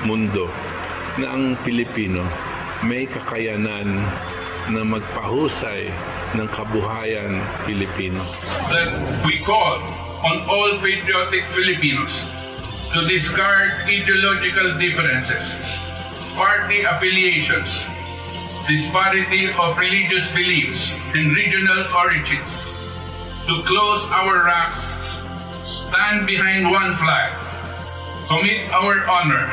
Mundo na ang Pilipino may kakayanan na magpahusay ng kabuhayan Pilipino. That we call on all patriotic Filipinos to discard ideological differences, party affiliations, disparity of religious beliefs and regional origins, to close our ranks, stand behind one flag, commit our honor,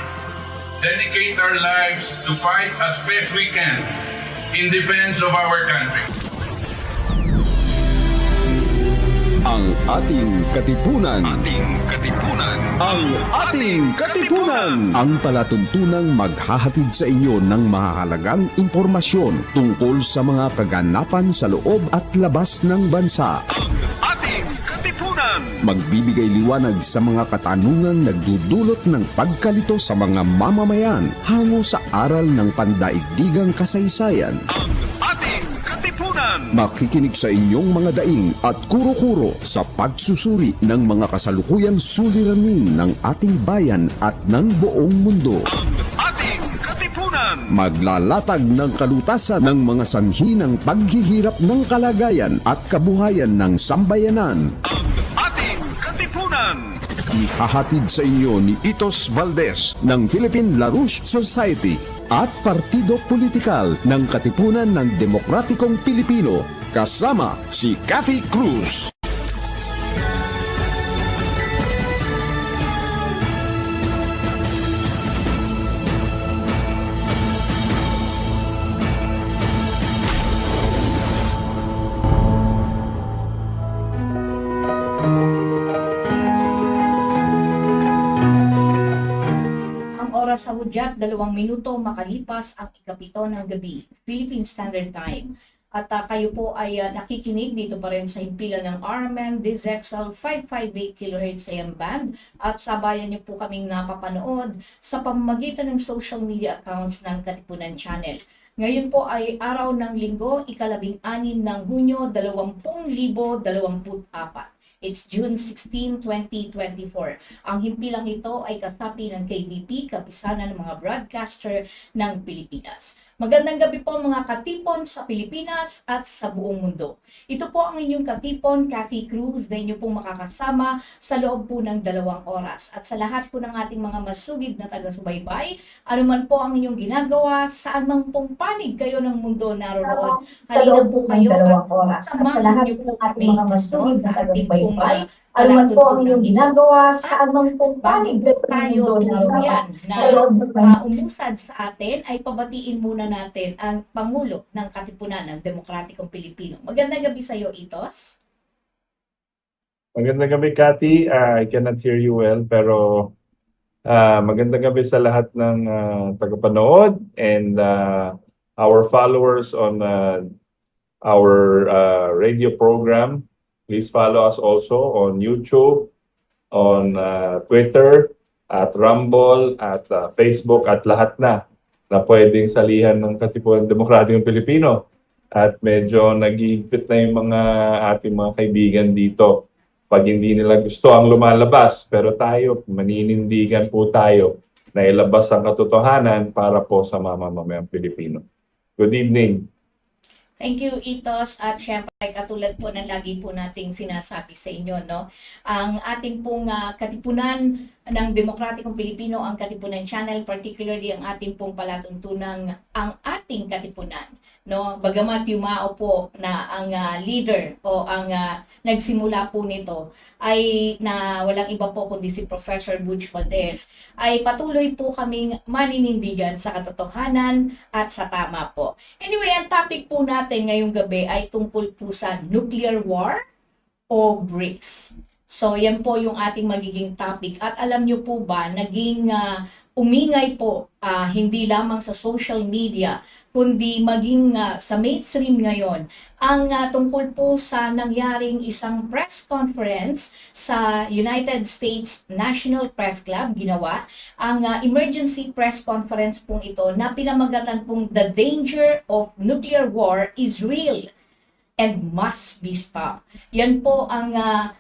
dedicate our lives to fight as best we can in defense of our country. Ang ating katipunan. Ang ating katipunan. Ang palatuntunang maghahatid sa inyo ng mahahalagang impormasyon tungkol sa mga kaganapan sa loob at labas ng bansa. Ang ating katipunan. Magbibigay liwanag sa mga katanungang nagdudulot ng pagkalito sa mga mamamayan hango sa aral ng pandaigdigang kasaysayan. Ang ating katipunan. Makikinig sa inyong mga daing at kuro-kuro sa pagsusuri ng mga kasalukuyang suliranin ng ating bayan at ng buong mundo. Ang ating katipunan. Maglalatag ng kalutasan ng mga sanhi ng paghihirap ng kalagayan at kabuhayan ng sambayanan. Ang ating katipunan. Ihahatid sa inyo ni Itos Valdes ng Philippine LaRouche Society at Partido Politikal ng Katipunan ng Demokratikong Pilipino kasama si Cathy Cruz. Sa hudyat, 2 minuto makalipas ang ikapito ng gabi, Philippine Standard Time. At kayo po ay nakikinig dito pa rin sa himpilan ng RMN DZXL 558 kHz AM band at sabayan niyo po kaming napapanood sa pamamagitan ng social media accounts ng Katipunan Channel. Ngayon po ay araw ng Linggo, ika-16 ng Hunyo 2024. It's June 16, 2024. Ang himpilang ito ay kasapi ng KBP, kapisanan ng mga broadcaster ng Pilipinas. Magandang gabi po mga katipon sa Pilipinas at sa buong mundo. Ito po ang inyong katipon, Cathy Cruz, na inyo pong makakasama sa loob po ng 2 oras. At sa lahat po ng ating mga masugid na taga-subaybay, anuman po ang inyong ginagawa, saan mang pong panig kayo ng mundo naroon. Halina po kayo at samahan niyo po kami mga masugid na taga-subaybay. Anuman po ang inyong ginagawa, saan mang pong panig tayo tuluyan na umusad sa atin, ay pabatiin muna natin ang Pangulo ng Katipunan ng Demokratikong Pilipino. Magandang gabi sa iyo, Itos. Magandang gabi, Cathy. I cannot hear you well, pero magandang gabi sa lahat ng tagapanood and our followers on our radio program. Please follow us also on YouTube, on Twitter, at Rumble, at Facebook, at lahat na pwedeng salihan ng Katipunan Demokratikong Pilipino. At medyo nag-iigpit na yung mga ating mga kaibigan dito pag hindi nila gusto ang lumalabas. Pero tayo, maninindigan po tayo na ilabas ang katotohanan para po sa mamamayang Pilipino. Good evening. Thank you, Itos. At syempre, katulad po ng lagi po nating sinasabi sa inyo, no? Ang ating pong Katipunan ng Demokratikong Pilipino, ang Katipunan Channel, particularly ang ating pong palatuntunang ang ating Katipunan, no? Bagamat yumao po na ang leader o ang nagsimula po nito ay na walang iba po kundi si Professor Valdes, ay patuloy po kaming maninindigan sa katotohanan at sa tama po. Anyway, ang topic po natin ngayong gabi ay tungkol po sa nuclear war o BRICS. So, yan po yung ating magiging topic. At alam nyo po ba, naging umingay po, hindi lamang sa social media, kundi maging sa mainstream ngayon, ang tungkol po sa nangyaring isang press conference sa United States National Press Club, ginawa. Ang emergency press conference pong ito na pinamagatan pong The Danger of Nuclear War is Real and Must Be Stopped. Yan po ang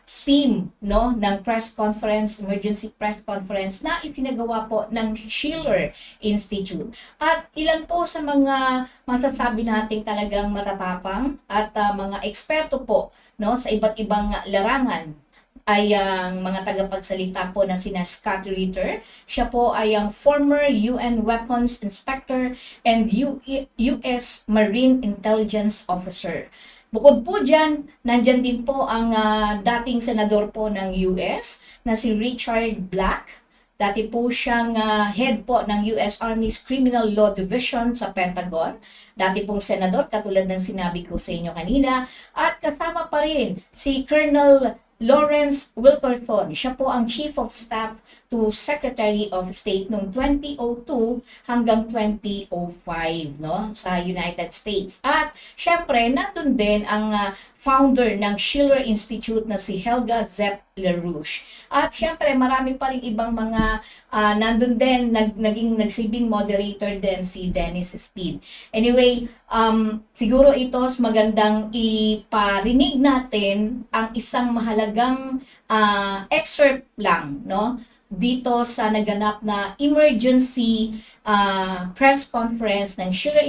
theme, no, ng press conference, emergency press conference na itinagawa po ng Schiller Institute. At ilan po sa mga masasabi nating talagang matatapang at mga eksperto po, no, sa iba't ibang larangan ay ang mga tagapagsalita po na sina Scott Ritter. Siya po ay ang former UN Weapons Inspector and US Marine Intelligence Officer. Bukod po dyan, nandyan din po ang dating senador po ng US na si Richard Black. Dati po siyang head po ng US Army's Criminal Law Division sa Pentagon. Dati pong senador, katulad ng sinabi ko sa inyo kanina. At kasama pa rin si Colonel Lawrence Wilkerson. Siya po ang Chief of Staff to Secretary of State noong 2002 hanggang 2005, no, sa United States. At syempre, nandun din ang founder ng Schiller Institute na si Helga Zepp LaRouche. At syempre, marami pa rin ibang mga nandun din, nagsibing moderator din si Dennis Speed. Anyway, siguro ito magandang iparinig natin ang isang mahalagang excerpt lang, no, dito sa naganap na emergency press conference ng Schiller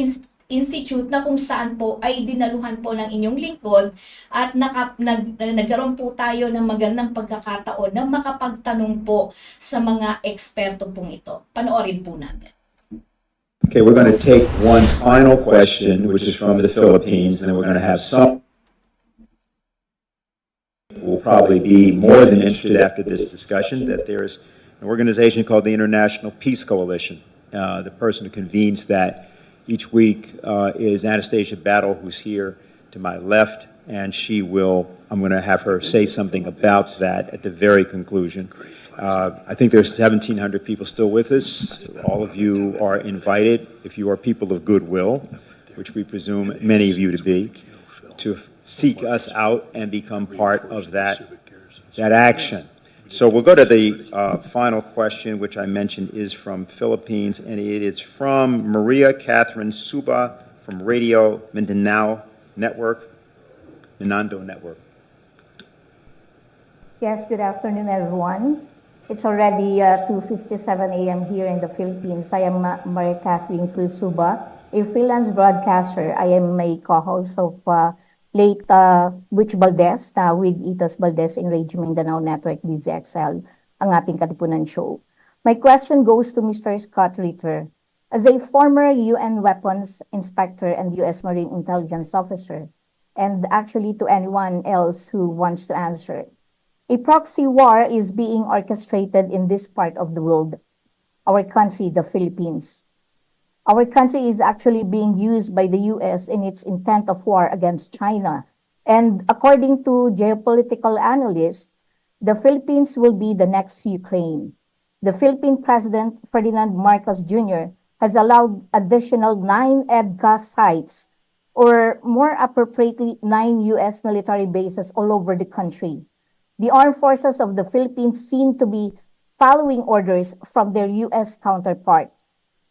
Institute na kung saan po ay dinaluhan po ng inyong lingkod at nagkaroon po tayo ng magandang pagkakataon na makapagtanong po sa mga eksperto pong ito. Panoorin po natin. Okay, we're going to take one final question, which is from the Philippines, and then we're going to have some will probably be more than interested after this discussion that there's an organization called the International Peace Coalition. The person who convenes that each week is Anastasia Battle, who's here to my left, and I'm going to have her say something about that at the very conclusion. I think there's 1,700 people still with us. All of you are invited, if you are people of goodwill, which we presume many of you to be, to seek us out and become part of that action. So we'll go to the final question, which I mentioned is from Philippines, and it is from Maria Catherine Suba from Radio Mindanao Network. Yes, good afternoon, everyone. It's already 2:57 a.m. here in the Philippines. I am Maria Catherine Cruz Suba, a freelance broadcaster. I am a co-host of late Butch Valdes with Itos Valdes in Radio Mindanao Network DZXL, ang Ating Katipunan show. My question goes to Mr. Scott Ritter. As a former UN Weapons Inspector and US Marine Intelligence Officer, and actually to anyone else who wants to answer, a proxy war is being orchestrated in this part of the world, our country, the Philippines. Our country is actually being used by the US in its intent of war against China. And according to geopolitical analysts, the Philippines will be the next Ukraine. The Philippine President Ferdinand Marcos Jr. has allowed additional 9 EDCA sites, or more appropriately 9 US military bases all over the country. The armed forces of the Philippines seem to be following orders from their US counterpart.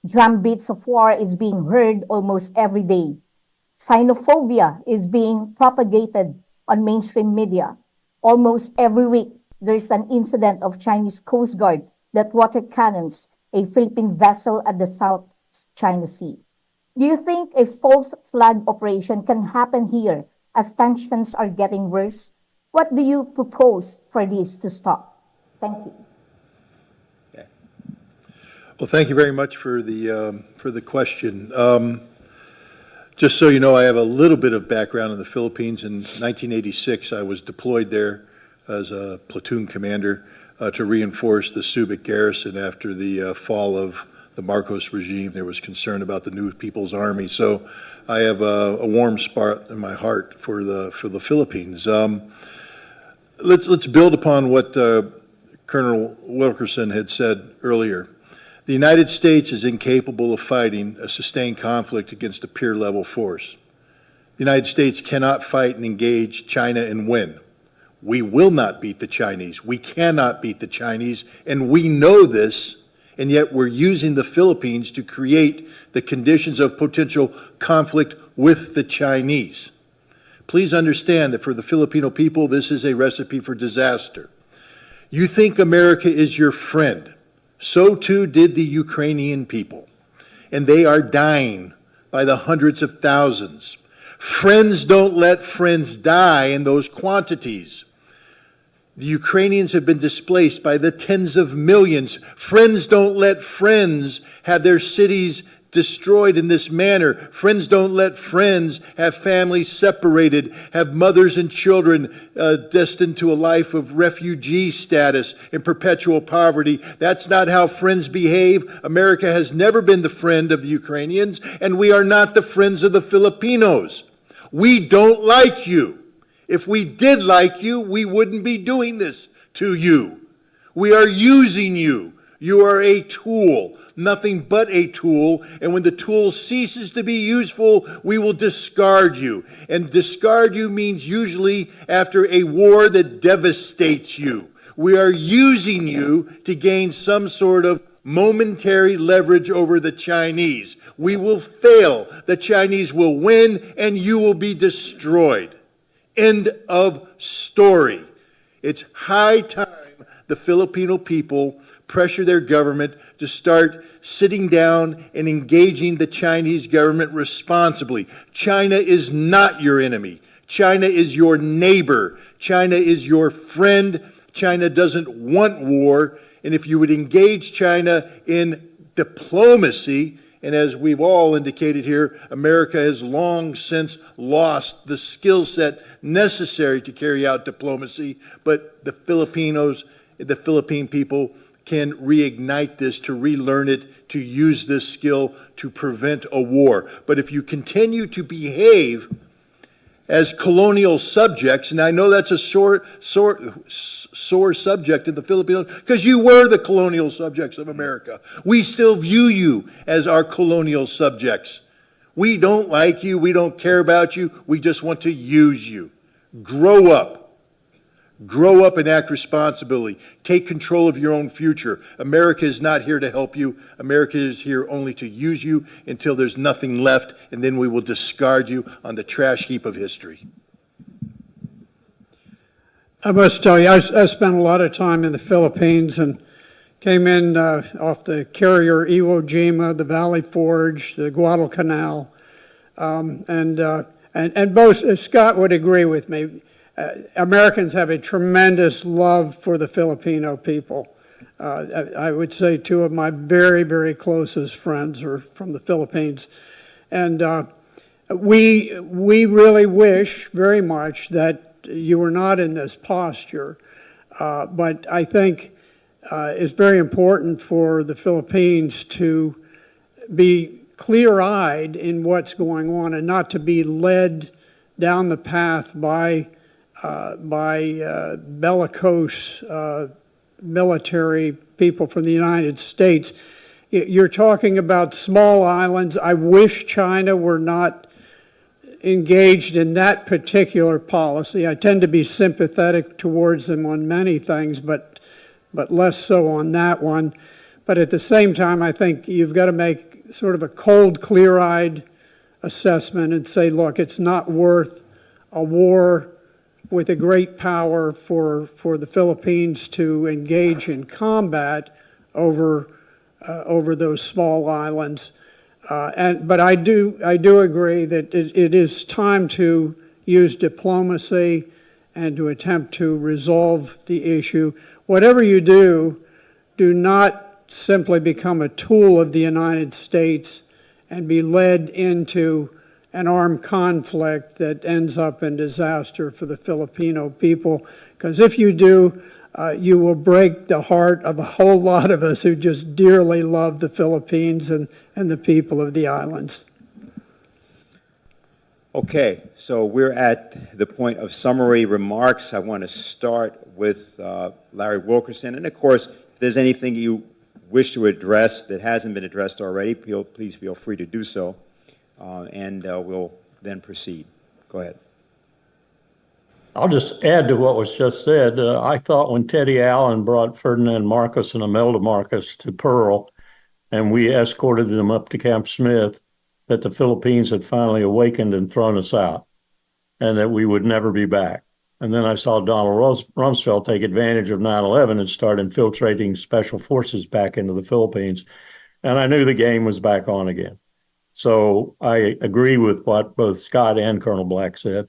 Drumbeats of war is being heard almost every day. Xenophobia is being propagated on mainstream media. Almost every week, there's an incident of Chinese Coast Guard that water cannons a Philippine vessel at the South China Sea. Do you think a false flag operation can happen here as tensions are getting worse? What do you propose for this to stop? Thank you. Well, thank you very much for the question. Just so you know, I have a little bit of background in the Philippines. In 1986, I was deployed there as a platoon commander to reinforce the Subic garrison after the fall of the Marcos regime. There was concern about the new People's Army, so I have a warm spot in my heart for the Philippines. Let's build upon what Colonel Wilkerson had said earlier. The United States is incapable of fighting a sustained conflict against a peer-level force. The United States cannot fight and engage China and win. We will not beat the Chinese. We cannot beat the Chinese, and we know this, and yet we're using the Philippines to create the conditions of potential conflict with the Chinese. Please understand that for the Filipino people, this is a recipe for disaster. You think America is your friend. So too did the Ukrainian people, and they are dying by the hundreds of thousands. Friends don't let friends die in those quantities. The Ukrainians have been displaced by the tens of millions. Friends don't let friends have their cities destroyed in this manner. Friends don't let friends have families separated, have mothers and children destined to a life of refugee status and perpetual poverty. That's not how friends behave. America has never been the friend of the Ukrainians, and we are not the friends of the Filipinos. We don't like you. If we did like you, we wouldn't be doing this to you. We are using you. You are a tool, nothing but a tool, and when the tool ceases to be useful, we will discard you. And discard you means usually after a war that devastates you. We are using you to gain some sort of momentary leverage over the Chinese. We will fail. The Chinese will win, and you will be destroyed. End of story. It's high time the Filipino people pressure their government to start sitting down and engaging the Chinese government responsibly. China is not your enemy. China is your neighbor. China is your friend. China doesn't want war. And if you would engage China in diplomacy, and as we've all indicated here, America has long since lost the skill set necessary to carry out diplomacy, but the Philippine people can reignite this, to relearn it, to use this skill to prevent a war. But if you continue to behave as colonial subjects, and I know that's a sore subject in the Philippines, because you were the colonial subjects of America. We still view you as our colonial subjects. We don't like you, we don't care about you, we just want to use you. Grow up. Grow up and act responsibly. Take control of your own future. America is not here to help you. America is here only to use you until there's nothing left, and then we will discard you on the trash heap of history. I must tell you, I spent a lot of time in the Philippines and came in off the carrier Iwo Jima, the Valley Forge, the Guadalcanal, and both Scott would agree with me. Americans have a tremendous love for the Filipino people. I would say two of my very, very closest friends are from the Philippines. And we really wish very much that you were not in this posture. But I think it's very important for the Philippines to be clear-eyed in what's going on and not to be led down the path by bellicose military people from the United States. You're talking about small islands. I wish China were not engaged in that particular policy. I tend to be sympathetic towards them on many things, but less so on that one. But at the same time, I think you've got to make sort of a cold, clear-eyed assessment and say, look, it's not worth a war with a great power for the Philippines to engage in combat over those small islands. But I do agree that it is time to use diplomacy and to attempt to resolve the issue. Whatever you do, do not simply become a tool of the United States and be led into an armed conflict that ends up in disaster for the Filipino people. Because if you do, you will break the heart of a whole lot of us who just dearly love the Philippines and the people of the islands. Okay, so we're at the point of summary remarks. I want to start with Larry Wilkerson. And of course, if there's anything you wish to address that hasn't been addressed already, please feel free to do so, and we'll then proceed. Go ahead. I'll just add to what was just said. I thought when Teddy Allen brought Ferdinand Marcos and Imelda Marcos to Pearl, and we escorted them up to Camp Smith, that the Philippines had finally awakened and thrown us out, and that we would never be back. And then I saw Donald Rumsfeld take advantage of 9/11 and start infiltrating special forces back into the Philippines. And I knew the game was back on again. So I agree with what both Scott and Colonel Black said.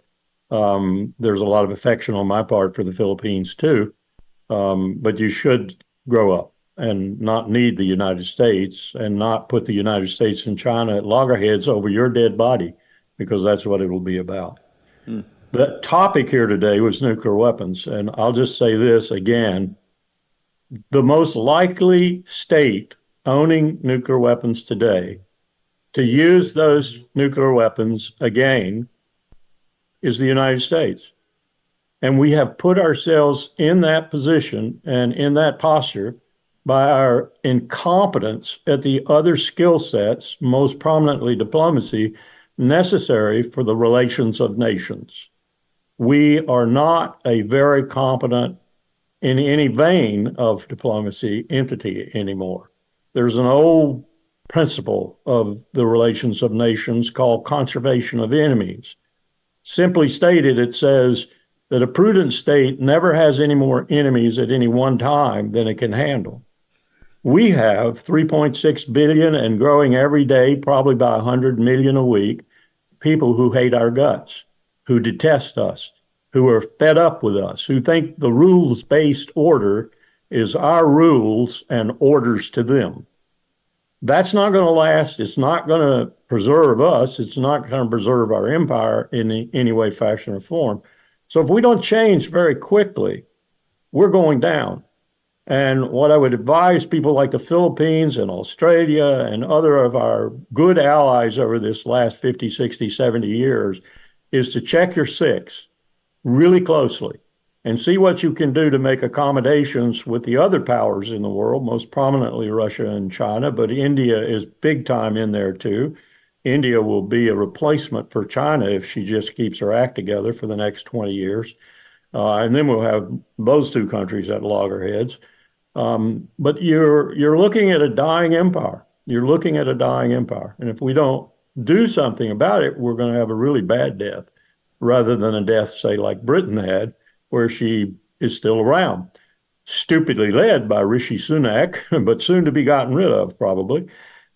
There's a lot of affection on my part for the Philippines too. But you should grow up and not need the United States and not put the United States and China at loggerheads over your dead body, because that's what it will be about. The topic here today was nuclear weapons, and I'll just say this again. The most likely state owning nuclear weapons today to use those nuclear weapons again is the United States. And we have put ourselves in that position and in that posture by our incompetence at the other skill sets, most prominently diplomacy, necessary for the relations of nations. We are not a very competent, in any vein of diplomacy, entity anymore. There's an old principle of the relations of nations called conservation of enemies. Simply stated, it says that a prudent state never has any more enemies at any one time than it can handle. We have 3.6 billion and growing every day, probably by 100 million a week, people who hate our guts, who detest us, who are fed up with us, who think the rules-based order is our rules and orders to them. That's not going to last. It's not going to preserve us. It's not going to preserve our empire in any way, fashion, or form. So if we don't change very quickly, we're going down. And what I would advise people like the Philippines and Australia and other of our good allies over this last 50, 60, 70 years is to check your six really closely and see what you can do to make accommodations with the other powers in the world, most prominently Russia and China, but India is big time in there too. India will be a replacement for China if she just keeps her act together for the next 20 years. And then we'll have those two countries at loggerheads. But you're looking at a dying empire. You're looking at a dying empire. And if we don't do something about it, we're going to have a really bad death, rather than a death, say, like Britain had, where she is still around, stupidly led by Rishi Sunak, but soon to be gotten rid of, probably.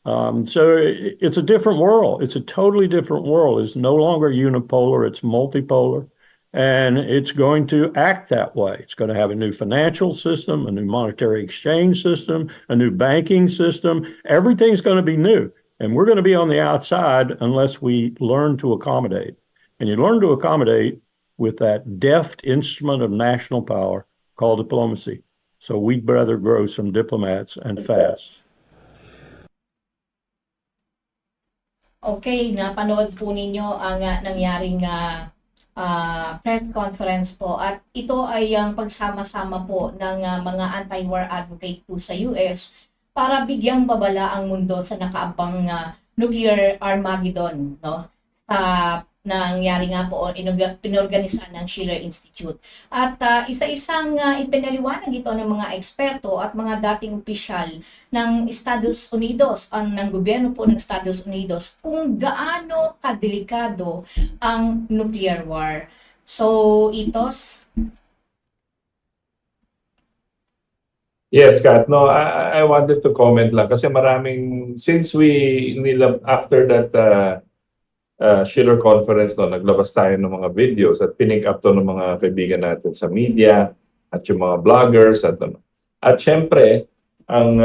So it's a different world. It's a totally different world. It's no longer unipolar. It's multipolar. And it's going to act that way. It's going to have a new financial system, a new monetary exchange system, a new banking system. Everything's going to be new. And we're going to be on the outside unless we learn to accommodate. And you learn to accommodate with that deft instrument of national power called diplomacy. So we'd rather grow some diplomats and fast. Okay, napanood po ninyo ang nangyaring press conference po, at ito ay ang pagsama-sama po ng mga anti-war advocate po sa US para bigyang babala ang mundo sa nakaabang nuclear Armageddon, no? Sa nangyari nga po inorganisa ng Schiller Institute. At isa-isang ipinaliwanag ito ng mga eksperto at mga dating opisyal ng Estados Unidos, ng gobyerno po ng Estados Unidos, kung gaano kadelikado ang nuclear war. So, Itos? Yes, Kat. No, I wanted to comment lang kasi since after that Schiller conference, naglabas tayo ng mga videos at pinink up to ng mga kaibigan natin sa media at yung mga vloggers at syempre ang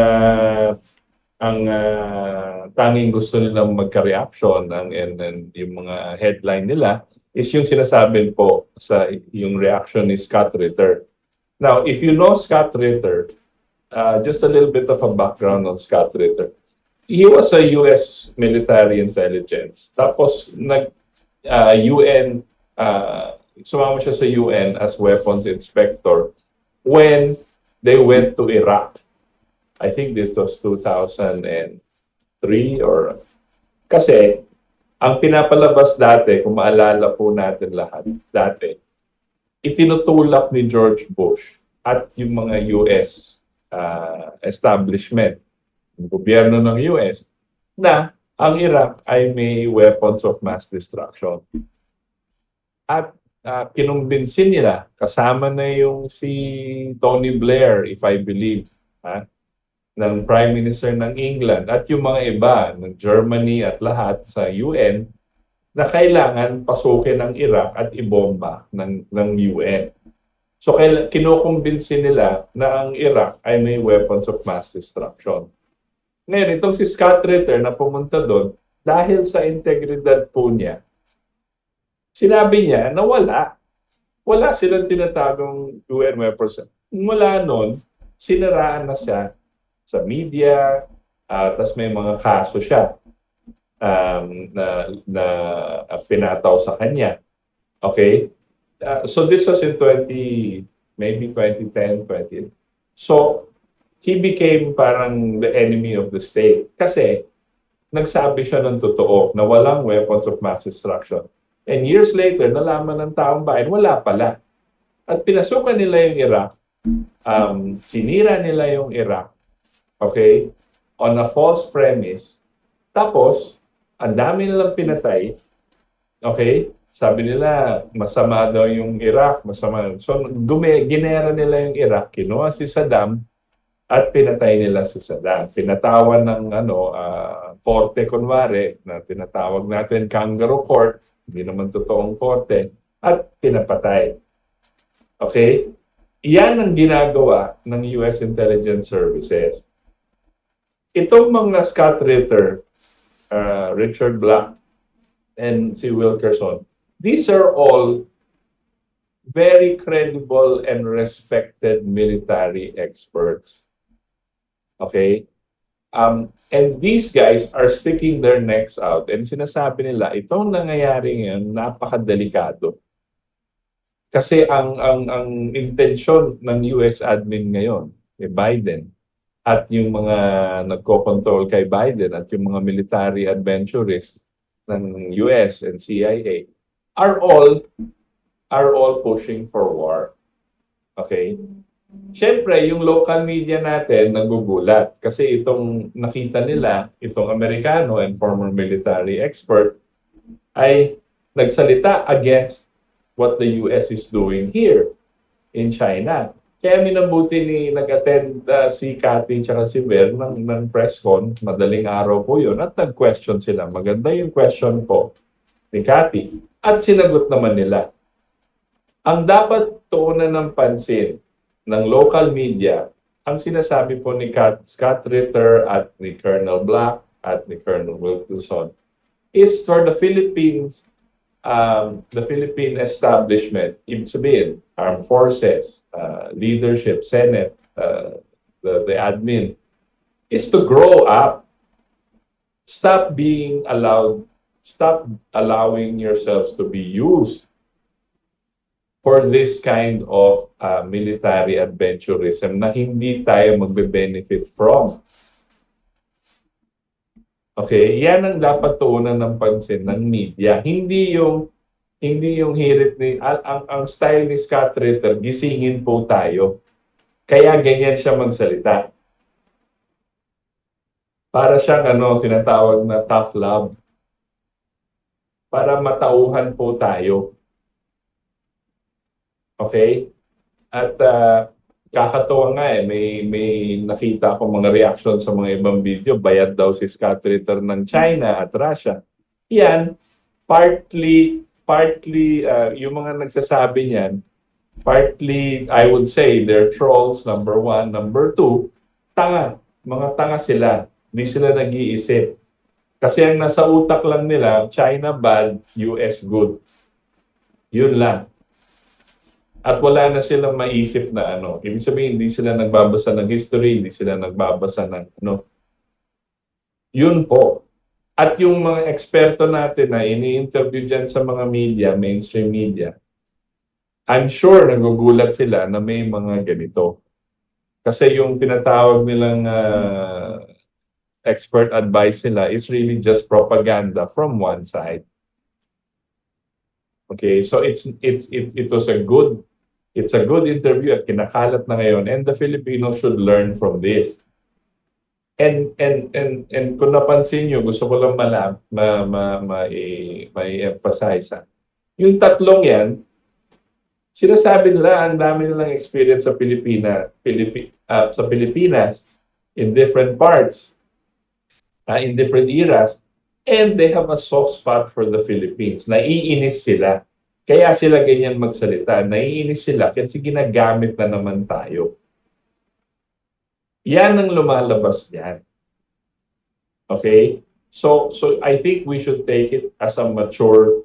tanging gusto nilang magka-reaction and yung mga headline nila is yung sinasabi po sa yung reaction ni Scott Ritter. Now, if you know Scott Ritter, just a little bit of a background on Scott Ritter. He was a U.S. military intelligence. Tapos sumama siya sa UN as weapons inspector when they went to Iraq. I think this was 2003 or... Kasi, ang pinapalabas dati, kung maalala po natin lahat, dati, itinutulak ni George Bush at yung mga US establishment, yung gobyerno ng US, na ang Iraq ay may weapons of mass destruction. At kinumbinsin nila, kasama na yung si Tony Blair, if I believe, ng Prime Minister ng England at yung mga iba ng Germany at lahat sa UN na kailangan pasukin ang Iraq at ibomba ng UN. So kinukumbinsin nila na ang Iraq ay may weapons of mass destruction. Ngayon, itong si Scott Ritter na pumunta doon, dahil sa integridad po niya, sinabi niya na wala. Wala silang tinatagong UN weapons. Mula noon, sinaraan na siya sa media, tas may mga kaso siya na pinataw sa kanya. Okay? So this was in maybe 2010, 20. So, he became parang the enemy of the state. Kasi, nagsabi siya ng totoo na walang weapons of mass destruction. And years later, nalaman ng taong bayan, wala pala. At pinasukan nila yung Iraq, sinira nila yung Iraq, okay, on a false premise. Tapos, ang dami nilang pinatay, okay, sabi nila, masama daw yung Iraq, masama. So, ginera nila yung Iraq, kinuha si Saddam, at pinatay nila si Saddam. Pinatawan ng korte, kunwari, na tinatawag natin kangaroo court, hindi naman totoong korte, at pinapatay. Okay? Iyan ang ginagawa ng US Intelligence Services. Itong mga Scott Ritter, Richard Black, and si Wilkerson, these are all very credible and respected military experts. Okay? And these guys are sticking their necks out. And sinasabi nila, itong nangyayari ngayon, napakadelikado. Kasi ang intensyon ng US admin ngayon, Biden, at yung mga nagko-control kay Biden at yung mga military adventurists ng US and CIA are all pushing for war. Okay? Siyempre, yung local media natin nagugulat kasi itong nakita nila, itong Amerikano and former military expert ay nagsalita against what the US is doing here in China. Kaya minabuti nag-attend si Cathy at si Ver ng press con, madaling araw po yun, at nag-question sila. Maganda yung question po ni Cathy at sinagot naman nila. Ang dapat tuunan ng pansin ng local media, ang sinasabi po ni Scott Ritter at ni Colonel Black at ni Colonel Wilkerson is for the Philippines, the Philippine establishment, ibig sabihin, armed forces, leadership, Senate, the admin, is to grow up. Stop allowing yourselves to be used for this kind of military adventurism na hindi tayo magbe-benefit from. Okay, yan ang dapat tuunan ng pansin ng media. Hindi yung hirit ni ang style ni Scott Ritter, gisingin po tayo. Kaya ganyan siya magsalita. Para siyang sinatawag na tough love. Para matauhan po tayo. Okay? At kakatuwa nga may nakita akong mga reaction sa mga ibang video, bayad daw si Scott Ritter ng China at Russia. Yan, partly yung mga nagsasabi niyan, partly, I would say, they're trolls, number one. Number two, tanga. Mga tanga sila. Hindi sila nag-iisip. Kasi ang nasa utak lang nila, China bad, US good. Yun lang. At wala na silang maisip na ibig sabihin, hindi sila nagbabasa ng history, hindi sila nagbabasa ng Yun po. At yung mga eksperto natin na ini-interview dyan sa mga media, mainstream media, I'm sure nagugulat sila na may mga ganito. Kasi yung tinatawag nilang expert advice nila is really just propaganda from one side. Okay, so it was a good interview at kinakalat na ngayon, and the Filipinos should learn from this. And kung napansin nyo, gusto ko lang ma-emphasize. Yung tatlong yan, sinasabi nila ang dami nilang experience sa Pilipinas in different parts, in different eras, and they have a soft spot for the Philippines. Naiinis sila. Kaya sila ganyan magsalita. Naiinis sila kasi ginagamit na naman tayo. Yan ang lumalabas niyan. Okay? So I think we should take it as a mature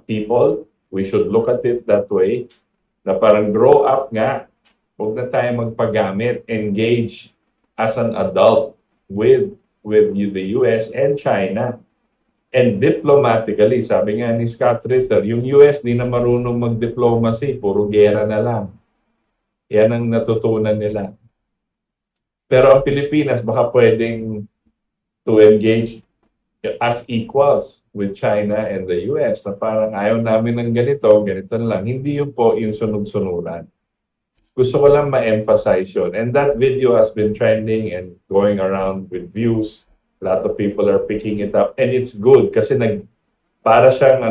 people. We should look at it that way. Na parang grow up nga. Huwag na tayo magpagamit. Engage as an adult with the US and China. And diplomatically, sabi nga ni Scott Ritter, yung US di na marunong mag-diplomacy, puro gera na lang. Yan ang natutunan nila. Pero ang Pilipinas, baka pwedeng to engage as equals with China and the US, na parang ayaw namin ng ganito na lang. Hindi yun po yung sunod-sunuran. Gusto ko lang ma-emphasize yun. And that video has been trending and going around with views. A lot of people are picking it up. And it's good kasi para siyang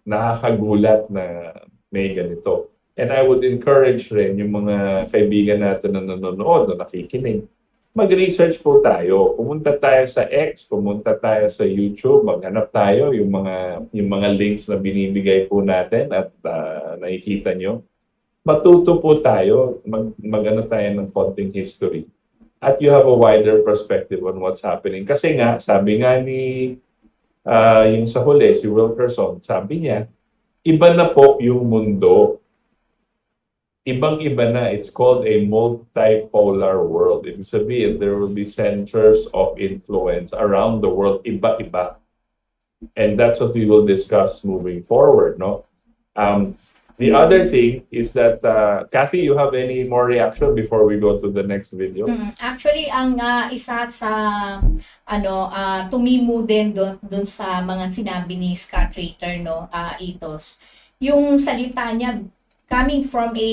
nakakagulat na may ganito. And I would encourage rin yung mga kaibigan natin na nanonood o nakikinig. Mag-research po tayo. Pumunta tayo sa X, pumunta tayo sa YouTube, maghanap tayo yung mga links na binibigay po natin at nakikita nyo. Matuto po tayo, mag-ano tayo ng konting history. At you have a wider perspective on what's happening. Kasi nga, sabi nga ni yung sa huli, si Wilkerson, sabi niya, iba na po yung mundo. Ibang-iba na. It's called a multipolar world. Ibig sabihin, there will be centers of influence around the world, iba-iba. And that's what we will discuss moving forward, no? The other thing is that, Cathy, you have any more reaction before we go to the next video? Actually, ang isa sa tumimo din doon sa mga sinabi ni Scott Ritter, no, Itos, yung salita niya coming from a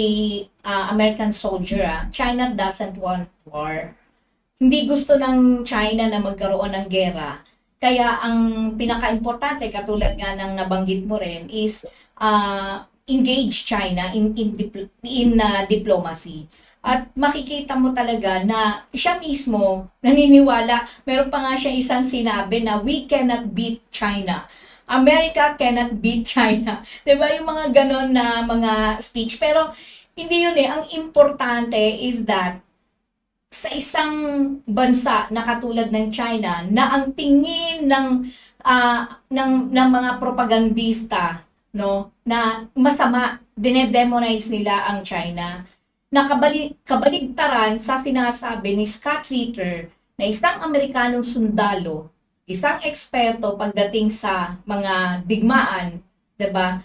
American soldier, China doesn't want war. Hindi gusto ng China na magkaroon ng gera. Kaya ang pinaka-importante, katulad nga ng nabanggit mo rin, is engage China in diplomacy. At makikita mo talaga na siya mismo naniniwala, meron pa nga siya isang sinabi na we cannot beat China. America cannot beat China. 'Di ba yung mga ganon na mga speech? Pero hindi yun eh. Ang importante is that sa isang bansa na katulad ng China na ang tingin ng mga propagandista, no, na masama, dinedemonize nila ang China. Na kabaligtaran sa sinasabi ni Scott Ritter na isang Amerikanong sundalo, isang eksperto pagdating sa mga digmaan, 'di ba?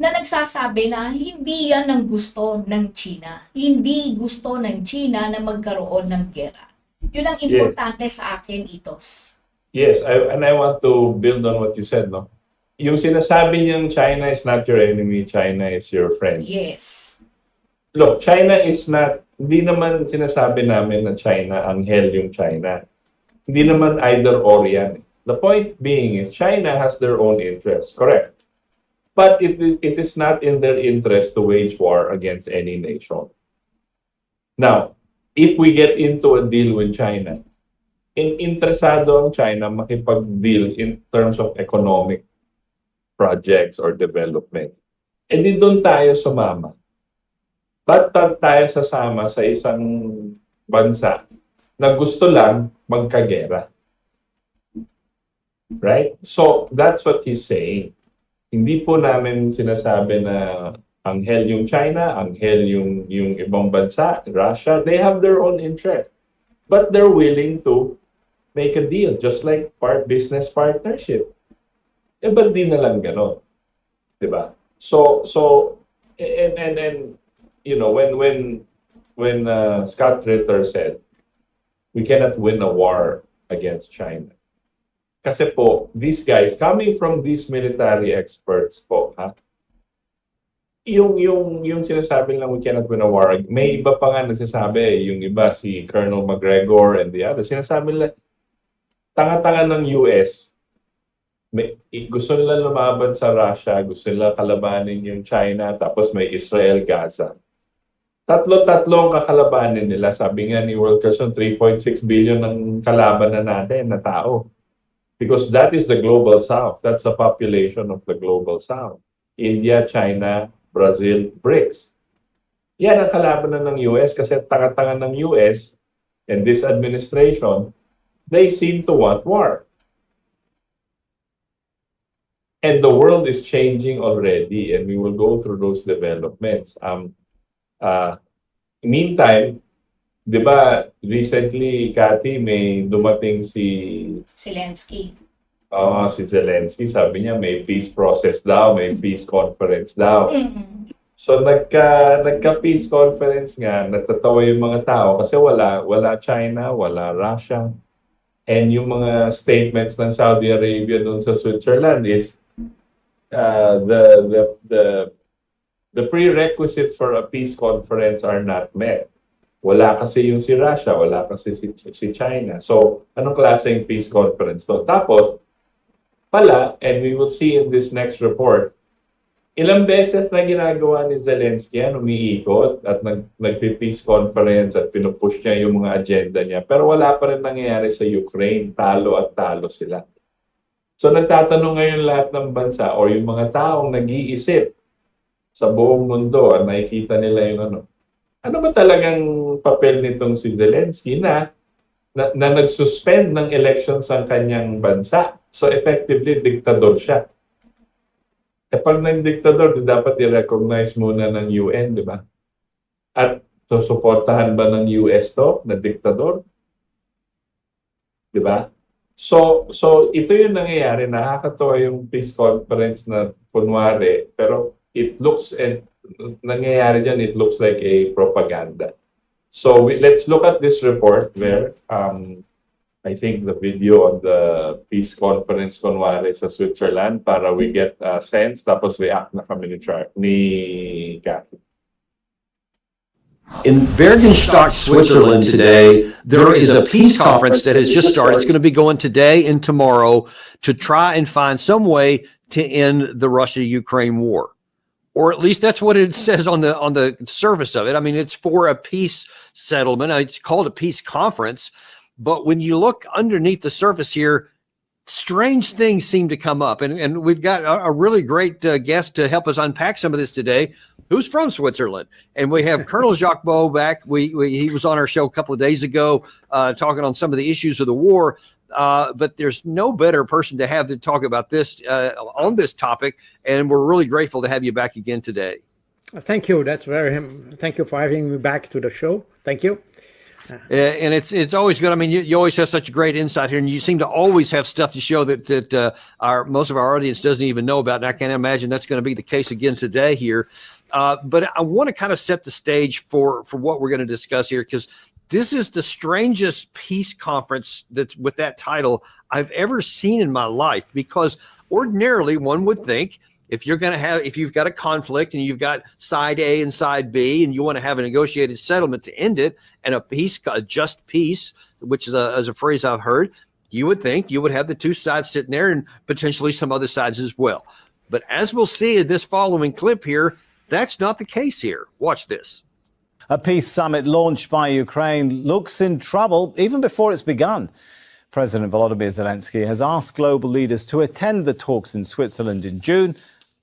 Na nagsasabi na hindi yan ang gusto ng China. Hindi gusto ng China na magkaroon ng gera. Yun ang importante sa akin, Itos. Yes, and I want to build on what you said, no? Yung sinasabi niyang China is not your enemy, China is your friend. Yes. Look, China is not, hindi naman sinasabi namin na China, anghel yung China. Hindi naman either or yan. The point being is China has their own interests, correct? But it is not in their interest to wage war against any nation. Now, if we get into a deal with China, interesado ang China makipag-deal in terms of economic projects or development. E di doon tayo sumama. Ba't tayo sasama sa isang bansa na gusto lang magkagera? Right? So, that's what he's saying. Hindi po namin sinasabi na anghel yung China, anghel yung ibang bansa, Russia. They have their own interest. But they're willing to make a deal, just like business partnership. Eh, ba't di na lang gano'n? Diba? So, And you know, when Scott Ritter said, we cannot win a war against China. Kasi po, these guys, coming from these military experts po, ha? Yung sinasabi lang we cannot win a war, may iba pa nga nagsasabi, yung iba si Colonel McGregor and the other, sinasabi nila, tanga-tanga ng US, gusto nila lumaban sa Russia, gusto nila kalabanin yung China, tapos may Israel, Gaza. Tatlo-tatlong kakalabanin nila. Sabi nga ni World Curzon, 3.6 billion ng kalaban na natin na tao. Because that is the global south. That's the population of the global south. India, China, Brazil, BRICS. Yan ang kalaban na ng US kasi tanga-tanga ng US and this administration, they seem to want war. And the world is changing already and we will go through those developments. Meantime, di ba, recently, Cathy, may dumating si Zelensky. Si Zelensky, sabi niya may peace process daw, may peace conference daw. So nagka-peace conference nga, natatawa yung mga tao kasi wala China, wala Russia. And yung mga statements ng Saudi Arabia doon sa Switzerland is the prerequisites for a peace conference are not met. Wala kasi yung si Russia, wala kasi si China. So, anong klaseng peace conference to? Tapos, pala, and we will see in this next report, ilang beses na ginagawa ni Zelensky yan, umiikot at nagpi-peace conference at pinupush niya yung mga agenda niya. Pero wala pa rin nangyayari sa Ukraine. Talo at talo sila. So, nagtatanong ngayon lahat ng bansa or yung mga taong nag-iisip sa buong mundo at nakikita nila yung ano ba talagang papel nitong si Zelensky na nag-suspend ng elections ang kanyang bansa. So effectively, diktador siya. Pag nag-diktador, dapat i-recognize muna ng UN, di ba? At susuportahan ba ng US to na diktador? Di ba? So ito yung nangyayari. Nakakatawa yung peace conference na kunwari, pero it looks nangyayari dyan, it looks like a propaganda. So let's look at this report where I think the video on the peace conference kunwari sa Switzerland para we get a sense, tapos react na kami ni Cathy. In Bergenstock, Switzerland today, there is a peace conference that has just started. It's going to be going today and tomorrow to try and find some way to end the Russia-Ukraine war. Or at least that's what it says on the surface of it. I mean, it's for a peace settlement. It's called a peace conference. But when you look underneath the surface here, strange things seem to come up. And we've got a really great guest to help us unpack some of this today, who's from Switzerland. And we have Colonel Jacques Beau back. He was on our show a couple of days ago talking on some of the issues of the war. But there's no better person to have to talk about this on this topic. And we're really grateful to have you back again today. Thank you. Thank you for having me back to the show. Thank you. And it's always good. I mean, you always have such great insight here, and you seem to always have stuff to show that most of our audience doesn't even know about. And I can't imagine that's going to be the case again today here. But I want to kind of set the stage for what we're going to discuss here, because this is the strangest peace conference that's with that title I've ever seen in my life. Because ordinarily one would think, if you've got a conflict and you've got side A and side B, and you want to have a negotiated settlement to end it, and a just peace, which is a phrase I've heard, you would think you would have the two sides sitting there and potentially some other sides as well. But as we'll see in this following clip here, that's not the case here. Watch this. A peace summit launched by Ukraine looks in trouble even before it's begun. President Volodymyr Zelensky has asked global leaders to attend the talks in Switzerland in June,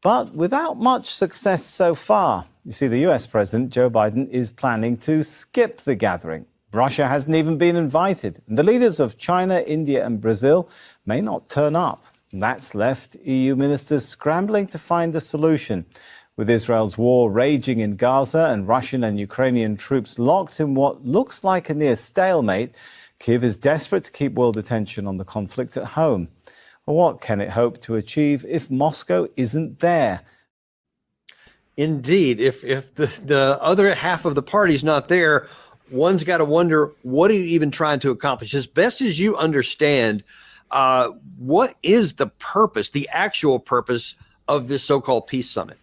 but without much success so far. You see, the US President, Joe Biden, is planning to skip the gathering. Russia hasn't even been invited, and the leaders of China, India and Brazil may not turn up. That's left EU ministers scrambling to find a solution. With Israel's war raging in Gaza and Russian and Ukrainian troops locked in what looks like a near stalemate, Kyiv is desperate to keep world attention on the conflict at home. What can it hope to achieve if Moscow isn't there? Indeed, if the other half of the party is not there, one's got to wonder, what are you even trying to accomplish? As best as you understand, what is the purpose, the actual purpose of this so-called peace summit?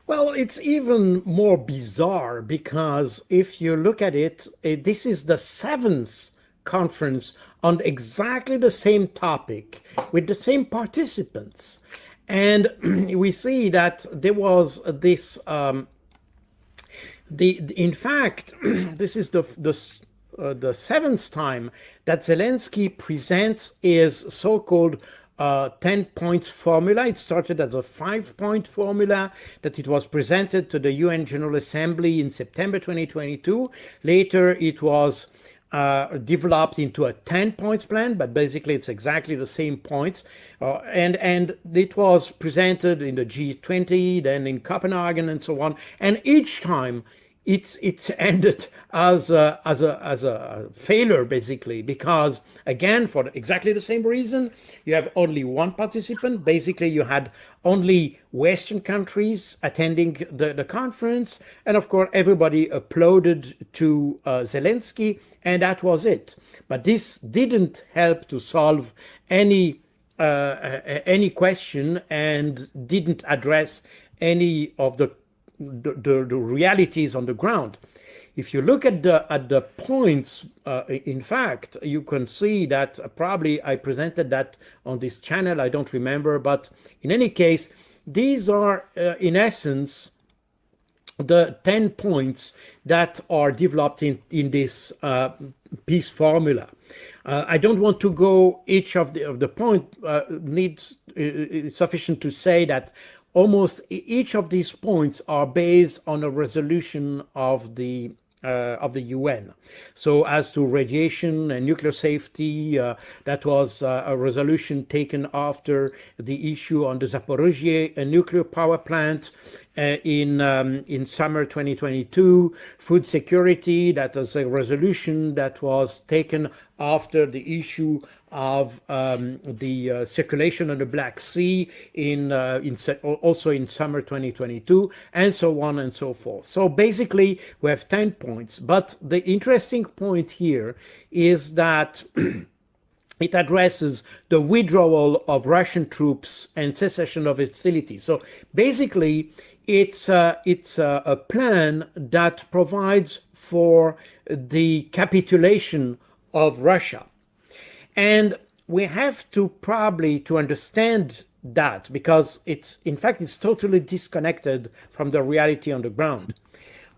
Well, it's even more bizarre because if you look at it, this is the seventh conference on exactly the same topic with the same participants. And we see that there was this, in fact, this is the seventh time that Zelensky presents his so-called 10 points formula. It started as a 5-point formula that it was presented to the UN General Assembly in September 2022. Later, it was developed into a 10 points plan, but basically it's exactly the same points. And it was presented in the G20, then in Copenhagen and so on. And each time it's ended as a failure, basically, because again, for exactly the same reason, you have only one participant. Basically, you had only Western countries attending the conference, and of course, everybody applauded to Zelensky, and that was it. But this didn't help to solve any question and didn't address any of the realities on the ground. If you look at the points, in fact, you can see that probably I presented that on this channel, I don't remember, but in any case, these are in essence the 10 points that are developed in this peace formula. I don't want to go each of the point. It's sufficient to say that almost each of these points are based on a resolution of the UN. So as to radiation and nuclear safety, that was a resolution taken after the issue on the Zaporizhzhia nuclear power plant in summer 2022. Food security, that was a resolution that was taken after the issue of the circulation on the Black Sea also in summer 2022, and so on and so forth. So basically, we have 10 points. But the interesting point here is that it addresses the withdrawal of Russian troops and cessation of hostilities. So basically, it's a plan that provides for the capitulation of Russia. And we have to probably to understand that, because it's totally disconnected from the reality on the ground.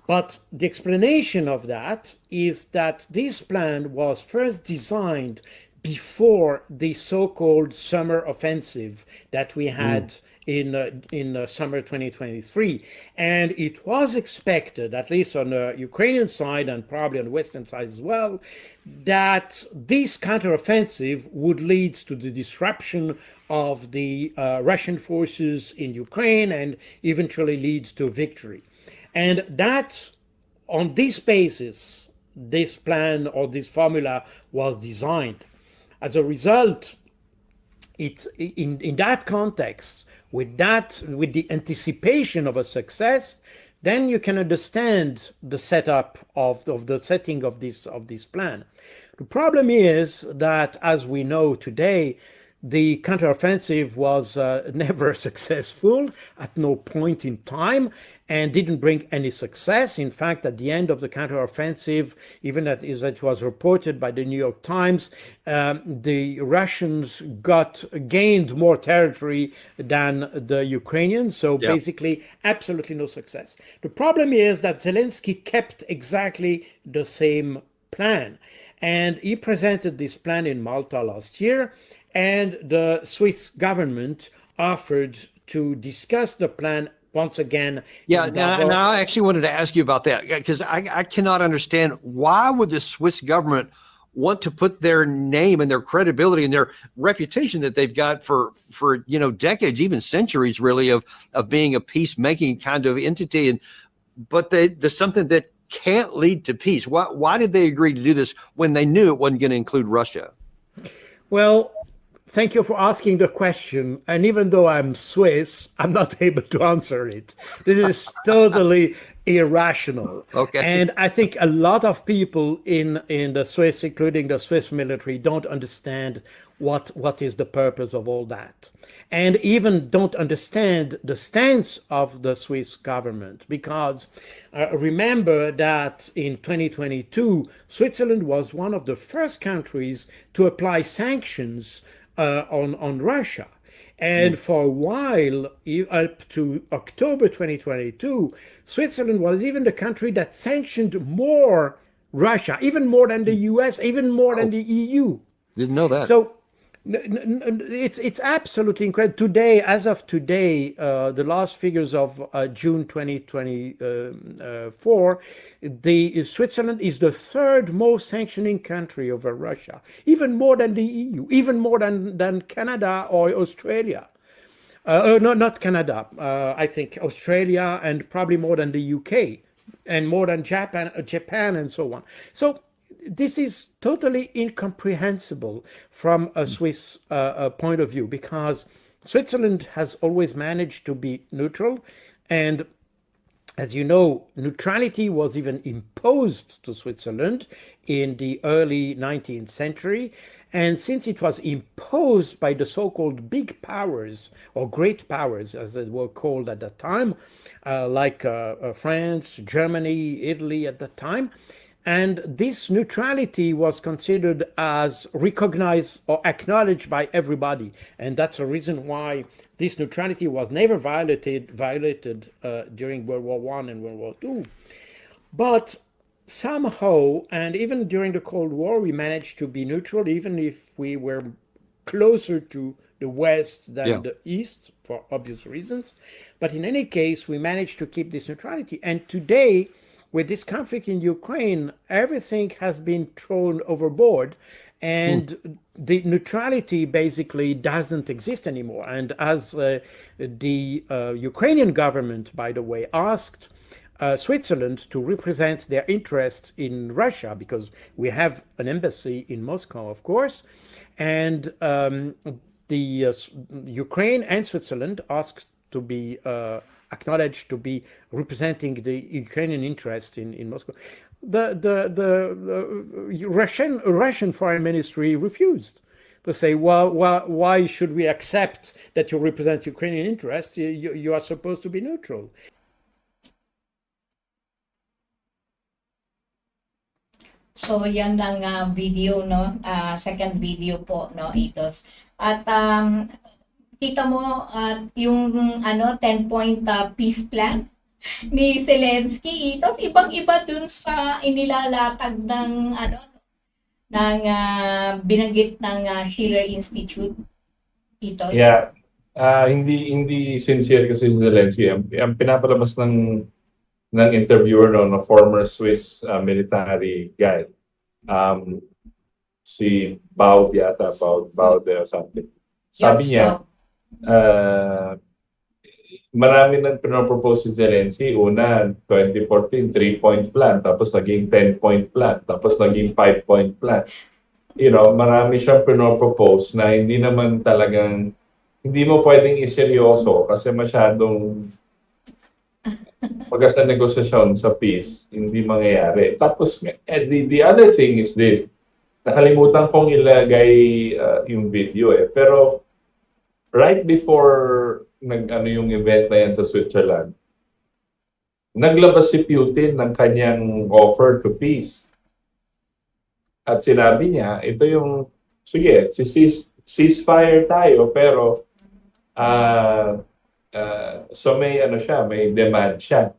But the explanation of that is that this plan was first designed before the so-called summer offensive that we had in summer 2023. And it was expected, at least on the Ukrainian side and probably on the Western side as well, that this counteroffensive would lead to the disruption of the Russian forces in Ukraine and eventually leads to victory. And that, on this basis, this plan or this formula was designed. As a result, in that context, with the anticipation of a success, then you can understand the setup of the setting of this plan. The problem is that, as we know today, the counteroffensive was never successful at no point in time and didn't bring any success. In fact, at the end of the counteroffensive, even as it was reported by the New York Times, the Russians gained more territory than the Ukrainians. So basically, absolutely no success. The problem is that Zelensky kept exactly the same plan. And he presented this plan in Malta last year, and the Swiss government offered to discuss the plan once again. Yeah, now I actually wanted to ask you about that, because I cannot understand, why would the Swiss government want to put their name and their credibility and their reputation that they've got for decades, even centuries really, of being a peacemaking kind of entity, but there's something that can't lead to peace. Why did they agree to do this when they knew it wasn't going to include Russia? Well, thank you for asking the question. And even though I'm Swiss, I'm not able to answer it. This is totally irrational. Okay. And I think a lot of people in the Swiss, including the Swiss military, don't understand what is the purpose of all that. And even don't understand the stance of the Swiss government, because remember that in 2022, Switzerland was one of the first countries to apply sanctions on Russia. And for a while, up to October 2022, Switzerland was even the country that sanctioned more Russia, even more than the US, even more than the EU. Didn't know that. So it's absolutely incredible. Today, as of today, the last figures of June 2024, Switzerland is the third most sanctioning country over Russia, even more than the EU, even more than Canada or Australia. No, not Canada. I think Australia, and probably more than the UK, and more than Japan, and so on. So this is totally incomprehensible from a Swiss point of view, because Switzerland has always managed to be neutral. And as you know, neutrality was even imposed to Switzerland in the early 19th century. And since it was imposed by the so-called big powers, or great powers, as they were called at that time, like France, Germany, Italy at that time, and this neutrality was considered as recognized or acknowledged by everybody. And that's the reason why this neutrality was never violated during World War I and World War II. But somehow, and even during the Cold War, we managed to be neutral, even if we were closer to the West than the East, for obvious reasons. But in any case, we managed to keep this neutrality. And today, with this conflict in Ukraine, everything has been thrown overboard, and the neutrality basically doesn't exist anymore. And as the Ukrainian government, by the way, asked Switzerland to represent their interests in Russia, because we have an embassy in Moscow, of course, and the Ukraine and Switzerland asked to be acknowledged to be representing the Ukrainian interests in Moscow. The Russian foreign ministry refused to say, well, why should we accept that you represent Ukrainian interests? You are supposed to be neutral. So yan ang video, no? Second video po, no, Itos. At kita mo yung 10-point peace plan ni Zelensky, ito ibang-iba dun sa inilalatag ng binanggit ng Schiller Institute. Ito. Yeah. Hindi sincere kasi si Zelensky. Ang pinapalabas ng interviewer, no, na former Swiss military guy. Si Valdes or something. Sabi niya, marami nang pinopropose si Zelensky. Una, 2014, 3-point plan, tapos naging 10-point plan, tapos naging 5-point plan. You know, marami siyang pinopropose na hindi naman talagang, hindi mo pwedeng iseryoso kasi masyadong pagka sa negosasyon, sa peace, hindi mangyayari. Tapos, the other thing is this, nakalimutan kong ilagay yung video pero right before yung event na yan sa Switzerland, naglabas si Putin ng kanyang offer to peace. At sinabi niya, ito yung, sige, ceasefire tayo, pero so may may demand siya.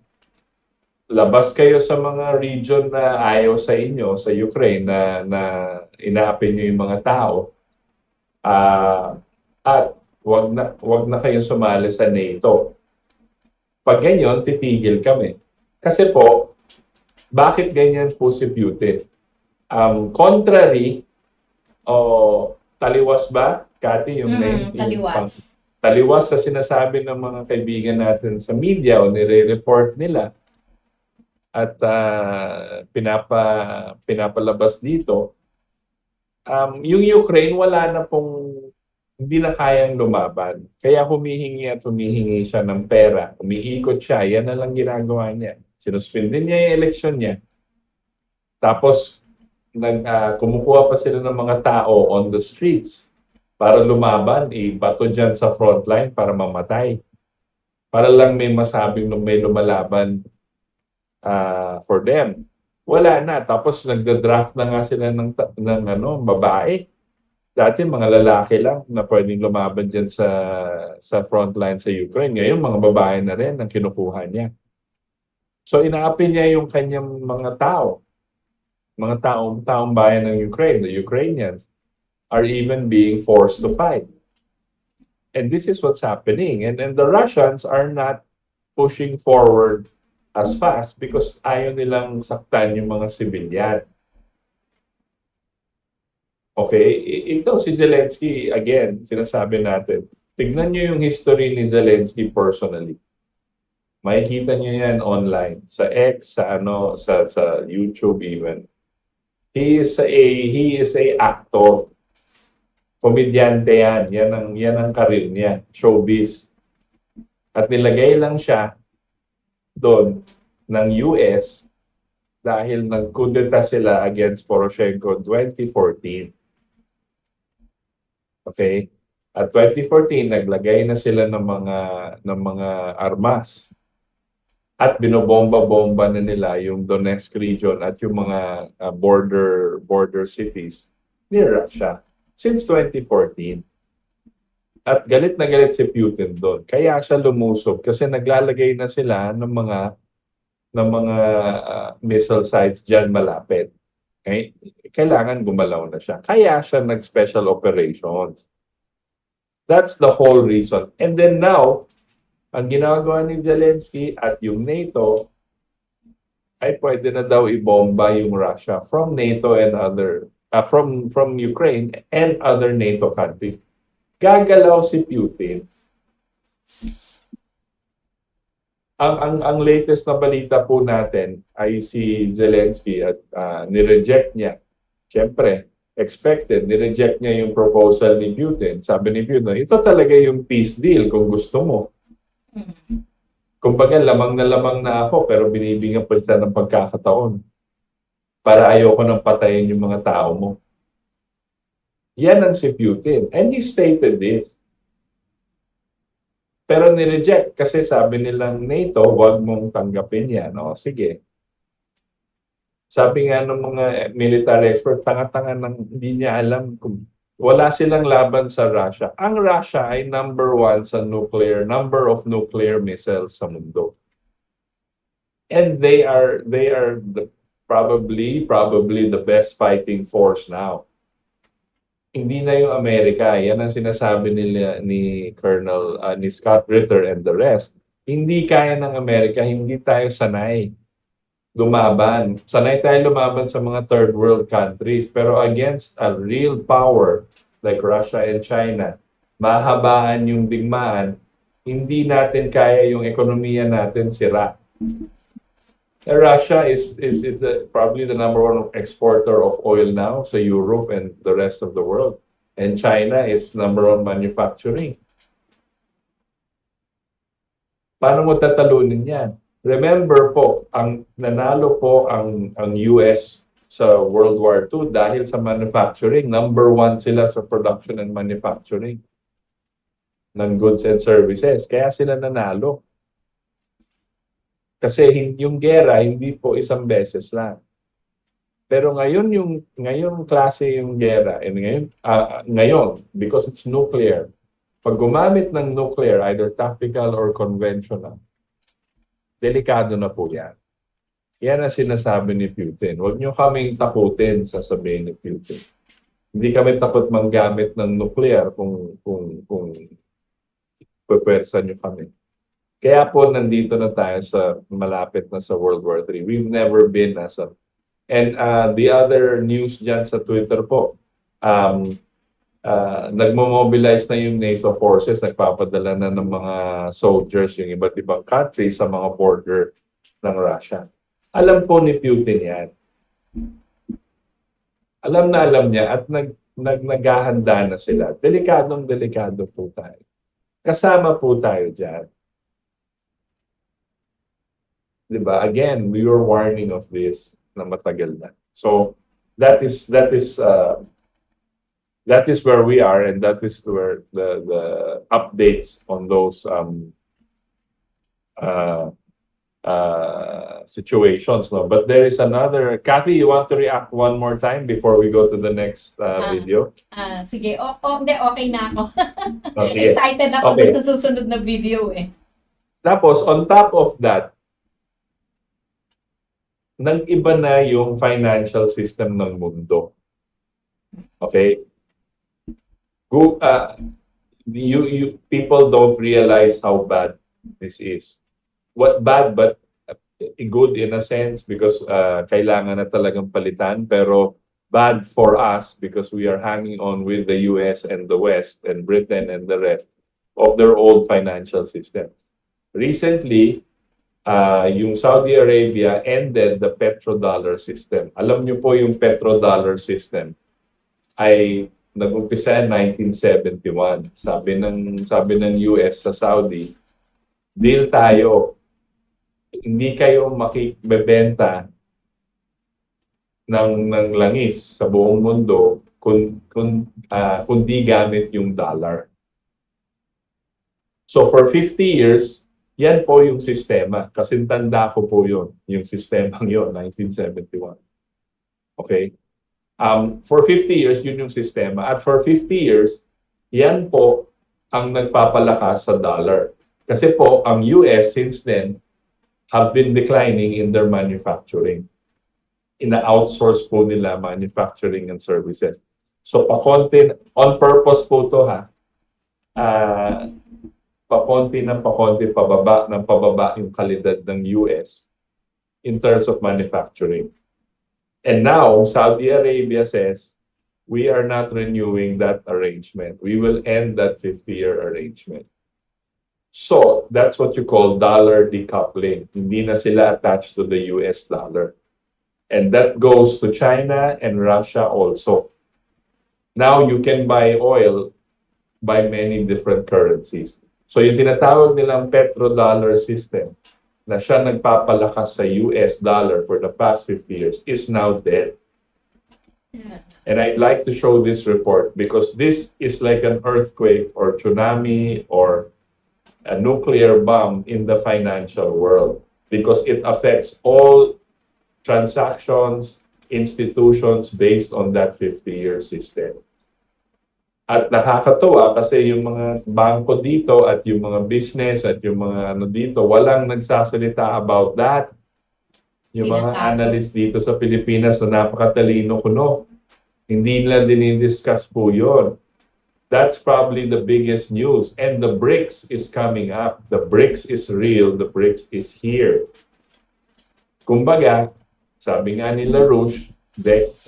Labas kayo sa mga region na ayaw sa inyo, sa Ukraine, na inaapin nyo yung mga tao. At wag na kayo sumali sa NATO. Pag ganyan, titigil kami. Kasi po, bakit ganyan po si Putin? Contrary, taliwas ba, Cathy, yung name? Taliwas. Taliwas sa sinasabi ng mga kaibigan natin sa media o nire-report nila at pinapalabas dito, yung Ukraine wala na pong hindi na kayang lumaban. Kaya humihingi at humihingi siya ng pera. Umiikot siya. Yan na lang ginagawa niya. Sinuspindi niya yung eleksyon niya. Tapos, kumukuha pa sila ng mga tao on the streets para lumaban. Ibato dyan sa frontline para mamatay. Para lang may masabing may lumalaban for them. Wala na. Tapos nagda-draft na nga sila ng babae. Dati mga lalaki lang na pwedeng lumaban dyan sa frontline sa Ukraine. Ngayon mga babae na rin ang kinukuha niya. So inaapi niya yung kanyang mga tao. Mga taong bayan ng Ukraine, the Ukrainians, are even being forced to fight. And this is what's happening. And the Russians are not pushing forward as fast because ayaw nilang saktan yung mga civilian. Okay, ito si Zelensky, again, sinasabi natin, tignan nyo yung history ni Zelensky personally. Makikita nyo yan online, sa X, sa YouTube even. He is a actor. Komedyante yan. Yan ang karir niya, showbiz. At nilagay lang siya doon ng US dahil nagkudeta sila against Poroshenko 2014. Okay? At 2014 naglagay na sila ng mga armas. At binobomba-bomba na nila yung Donetsk region at yung mga border cities near Russia since 2014. At galit na galit si Putin doon. Kaya siya lumusob kasi naglalagay na sila ng mga missile sites dyan malapit. Okay? Kailangan gumalaw na siya. Kaya siya nag-special operations. That's the whole reason. And then now, ang ginagawa ni Zelensky at yung NATO ay pwede na daw ibomba yung Russia from NATO and from Ukraine and other NATO countries. Gagalaw si Putin. Ang latest na balita po natin ay si Zelensky at nireject niya. Siyempre, expected, nireject niya yung proposal ni Putin. Sabi ni Putin, ito talaga yung peace deal kung gusto mo. Kumbaga, lamang na ako pero binibigyan pa siya ng pagkakataon para ayoko nang patayin yung mga tao mo. Yan ang si Putin. And he stated this. Pero nireject kasi sabi nilang NATO, wag mong tanggapin yan. O, sige. Sabi nga ng mga military expert, tanga-tanga nang hindi niya alam kung wala silang laban sa Russia. Ang Russia ay number 1 sa number of nuclear missiles sa mundo. And they are probably the best fighting force now. Hindi na yung Amerika. Yan ang sinasabi ni Colonel ni Scott Ritter and the rest. Hindi kaya ng Amerika, hindi tayo sanay lumaban. Sanay tayo lumaban sa mga third world countries. Pero against a real power like Russia and China, mahabaan yung digmaan, hindi natin kaya yung ekonomiya natin sira. Russia is probably the number 1 exporter of oil now sa Europe and the rest of the world. And China is number 1 manufacturing. Paano mo tatalunin yan? Remember po, nanalo po ang US sa World War II dahil sa manufacturing. Number 1 sila sa production and manufacturing ng goods and services. Kaya sila nanalo. Kasi yung gera, hindi po isang beses lang. Pero ngayon klase yung gera. And ngayon, because it's nuclear, pag gumamit ng nuclear, either tactical or conventional, delikado na po yan. Yan ang sinasabi ni Putin. Huwag nyo kaming takutin, sasabihin ni Putin. Hindi kami takot manggamit ng nuclear kung pupwersa nyo kami. Kaya po nandito na tayo sa malapit na sa World War III. We've never been as a... And the other news dyan sa Twitter po, nagmo-mobilize na yung NATO forces, nagpapadala na ng mga soldiers, yung iba't ibang countries sa mga border ng Russia. Alam po ni Putin yan. Alam na alam niya at naghahanda na sila. Delikado po tayo. Kasama po tayo dyan. Diba? Again, we were warning of this na matagal na. So that is where we are, and that is where the updates on those situations. No? But there is another. Cathy, you want to react one more time before we go to the next video? Sige, okay na ako. Okay. Excited ako Okay. dun sa susunod na video eh. Tapos, on top of that, nag-iba na yung financial system ng mundo. Okay? People don't realize how bad this is. What bad, but good in a sense because kailangan na talagang palitan, pero bad for us because we are hanging on with the US and the West and Britain and the rest of their old financial system. Recently, yung Saudi Arabia ended the petrodollar system. Alam niyo po yung petrodollar system ay nag-umpisa 1971. Sabi ng US sa Saudi, deal tayo. Hindi kayo makibebenta ng langis sa buong mundo kundi gamit yung dollar. So for 50 years, yan po yung sistema. Kasi tanda ko po yun. Yung sistemang yun, 1971. Okay? For 50 years, yun yung sistema. At for 50 years, yan po ang nagpapalakas sa dollar. Kasi po, ang US since then have been declining in their manufacturing. Ina-outsource po nila manufacturing and services. So, pakonti, on purpose po to ha. Pakonti pababa yung kalidad ng US in terms of manufacturing. And now, Saudi Arabia says, we are not renewing that arrangement. We will end that 50-year arrangement. So, that's what you call dollar decoupling. Hindi na sila attached to the US dollar. And that goes to China and Russia also. Now, you can buy oil by many different currencies. So yung tinatawag nilang petrodollar system na siya nagpapalakas sa US dollar for the past 50 years is now dead. And I'd like to show this report because this is like an earthquake or tsunami or a nuclear bomb in the financial world because it affects all transactions, institutions based on that 50-year system. At nakakatuwa kasi yung mga bangko dito at yung mga business at yung mga ano dito, walang nagsasalita about that. Yung mga analyst dito sa Pilipinas na napakatalino kuno, hindi nila dinidiscuss po yun. That's probably the biggest news. And the BRICS is coming up. The BRICS is real. The BRICS is here. Kumbaga, sabi nga ni LaRouche,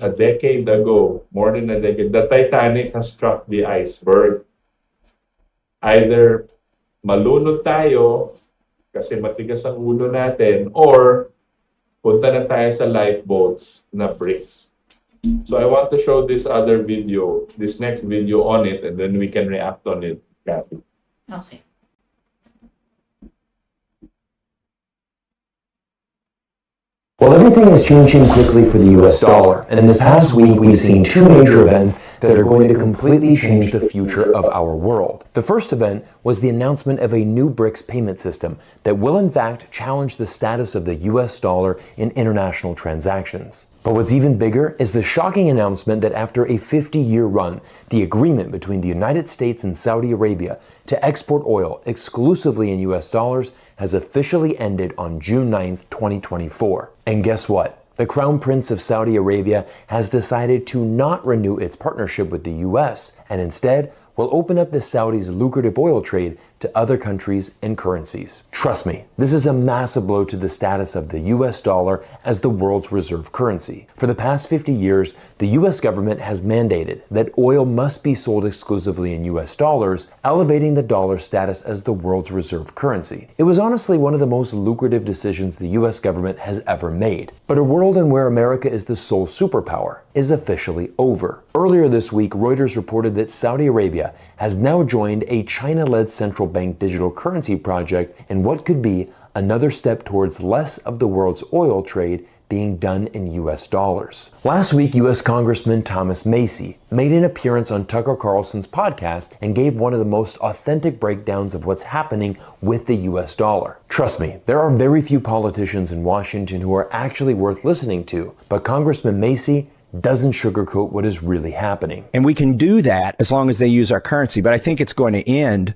a decade ago, more than a decade, the Titanic has struck the iceberg. Either malunod tayo kasi matigas ang ulo natin or punta na tayo sa lifeboats na BRICS. So I want to show this other video, this next video on it, and then we can react on it, Cathy. Okay. Well, everything is changing quickly for the US dollar, and in this past week we've seen two major events that are going to completely change the future of our world. The first event was the announcement of a new BRICS payment system that will in fact challenge the status of the US dollar in international transactions. But what's even bigger is the shocking announcement that after a 50-year run, the agreement between the United States and Saudi Arabia to export oil exclusively in US dollars has officially ended on June 9th, 2024. And guess what? The Crown Prince of Saudi Arabia has decided to not renew its partnership with the US and instead will open up the Saudis' lucrative oil trade to other countries and currencies. Trust me, this is a massive blow to the status of the US dollar as the world's reserve currency. For the past 50 years, the US government has mandated that oil must be sold exclusively in US dollars, elevating the dollar status as the world's reserve currency. It was honestly one of the most lucrative decisions the US government has ever made. But a world in where America is the sole superpower is officially over. Earlier this week, Reuters reported that Saudi Arabia has now joined a China-led central bank digital currency project in what could be another step towards less of the world's oil trade being done in US dollars. Last week, US Congressman Thomas Macy made an appearance on Tucker Carlson's podcast and gave one of the most authentic breakdowns of what's happening with the US dollar. Trust me, there are very few politicians in Washington who are actually worth listening to, but Congressman Macy doesn't sugarcoat what is really happening. And we can do that as long as they use our currency, but I think it's going to end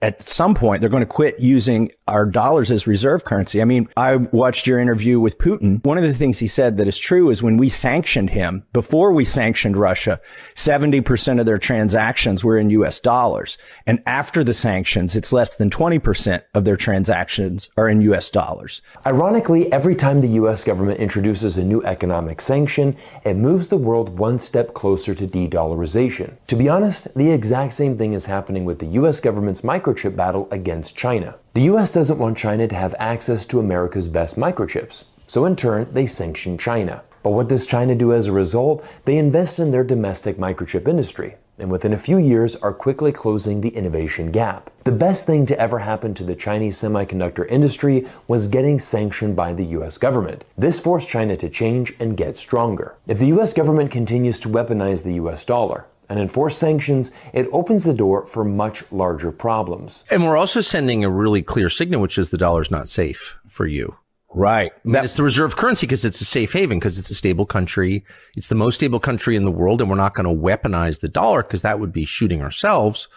at some point. They're going to quit using our dollars as reserve currency. I mean, I watched your interview with Putin. One of the things he said that is true is when we sanctioned him, before we sanctioned Russia, 70% of their transactions were in US dollars. And after the sanctions, it's less than 20% of their transactions are in US dollars. Ironically, every time the US government introduces a new economic sanction, it moves the world one step closer to de-dollarization. To be honest, the exact same thing is happening with the US government's microchip battle against China. The US doesn't want China to have access to America's best microchips, so in turn, they sanction China. But what does China do as a result? They invest in their domestic microchip industry, and within a few years are quickly closing the innovation gap. The best thing to ever happen to the Chinese semiconductor industry was getting sanctioned by the US government. This forced China to change and get stronger. If the US government continues to weaponize the US dollar and enforce sanctions, it opens the door for much larger problems. And we're also sending a really clear signal, which is the dollar's not safe for you. Right. It's the reserve currency because it's a safe haven, because it's a stable country. It's the most stable country in the world, and we're not going to weaponize the dollar because that would be shooting ourselves.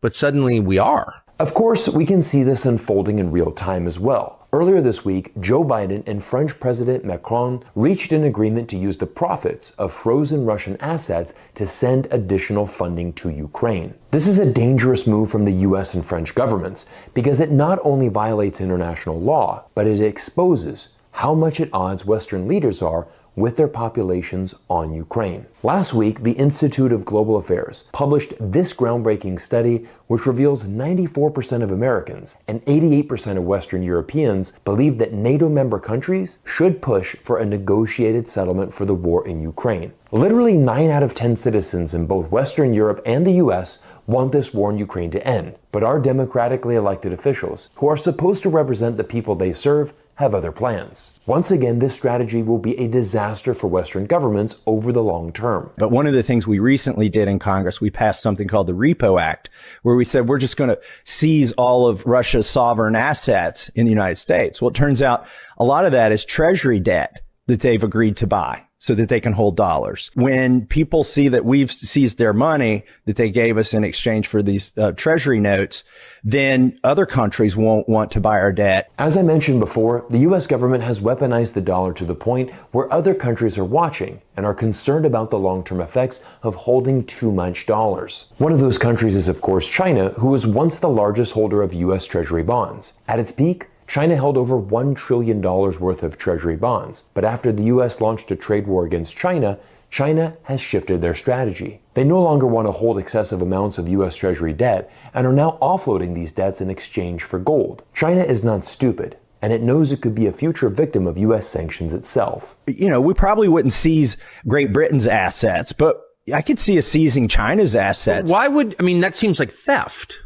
But suddenly we are. Of course, we can see this unfolding in real time as well. Earlier this week, Joe Biden and French President Macron reached an agreement to use the profits of frozen Russian assets to send additional funding to Ukraine. This is a dangerous move from the US and French governments because it not only violates international law, but it exposes how much at odds Western leaders are with their populations on Ukraine. Last week, the Institute of Global Affairs published this groundbreaking study which reveals 94% of Americans and 88% of Western Europeans believe that NATO member countries should push for a negotiated settlement for the war in Ukraine. Literally 9 out of 10 citizens in both Western Europe and the US want this war in Ukraine to end, but our democratically elected officials, who are supposed to represent the people they serve, have other plans. Once again, this strategy will be a disaster for Western governments over the long term. But one of the things we recently did in Congress, we passed something called the Repo Act, where we said we're just going to seize all of Russia's sovereign assets in the United States. Well, it turns out a lot of that is treasury debt that they've agreed to buy so that they can hold dollars. When people see that we've seized their money that they gave us in exchange for these treasury notes, then other countries won't want to buy our debt. As I mentioned before, the US government has weaponized the dollar to the point where other countries are watching and are concerned about the long-term effects of holding too much dollars. One of those countries is, of course, China, who was once the largest holder of US Treasury bonds. At its peak, China held over $1 trillion worth of Treasury bonds, but after the US launched a trade war against China, China has shifted their strategy. They no longer want to hold excessive amounts of US Treasury debt and are now offloading these debts in exchange for gold. China is not stupid, and it knows it could be a future victim of US sanctions itself. You know, we probably wouldn't seize Great Britain's assets, but I could see us seizing China's assets. Why would, I mean, that seems like theft.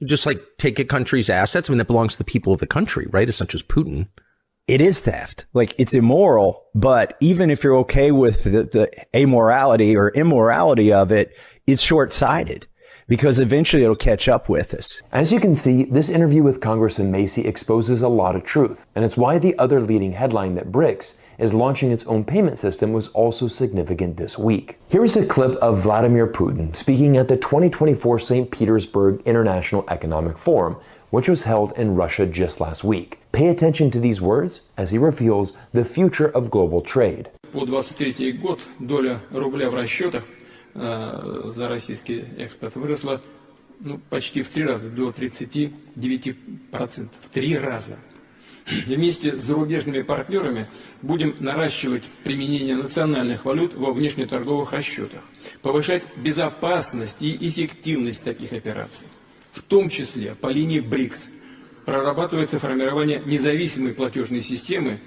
Just like take a country's assets. I mean, that belongs to the people of the country, right? It's not just Putin. It is theft. Like, it's immoral, but even if you're okay with the amorality or immorality of it, it's short-sighted because eventually it'll catch up with us. As you can see, this interview with Congressman Macy exposes a lot of truth, and it's why the other leading headline that BRICS is launching its own payment system was also significant this week. Here's a clip of Vladimir Putin speaking at the 2024 St. Petersburg International Economic Forum, which was held in Russia just last week. Pay attention to these words as he reveals the future of global trade. По 23 год доля рубля в расчетах за российский экспорт выросла почти в 3 раза, до 39%, в 3 раза. И вместе с зарубежными партнерами будем наращивать применение национальных валют во внешнеторговых расчетах, повышать безопасность и эффективность таких операций. В том числе по линии БРИКС прорабатывается формирование независимой платежной системы,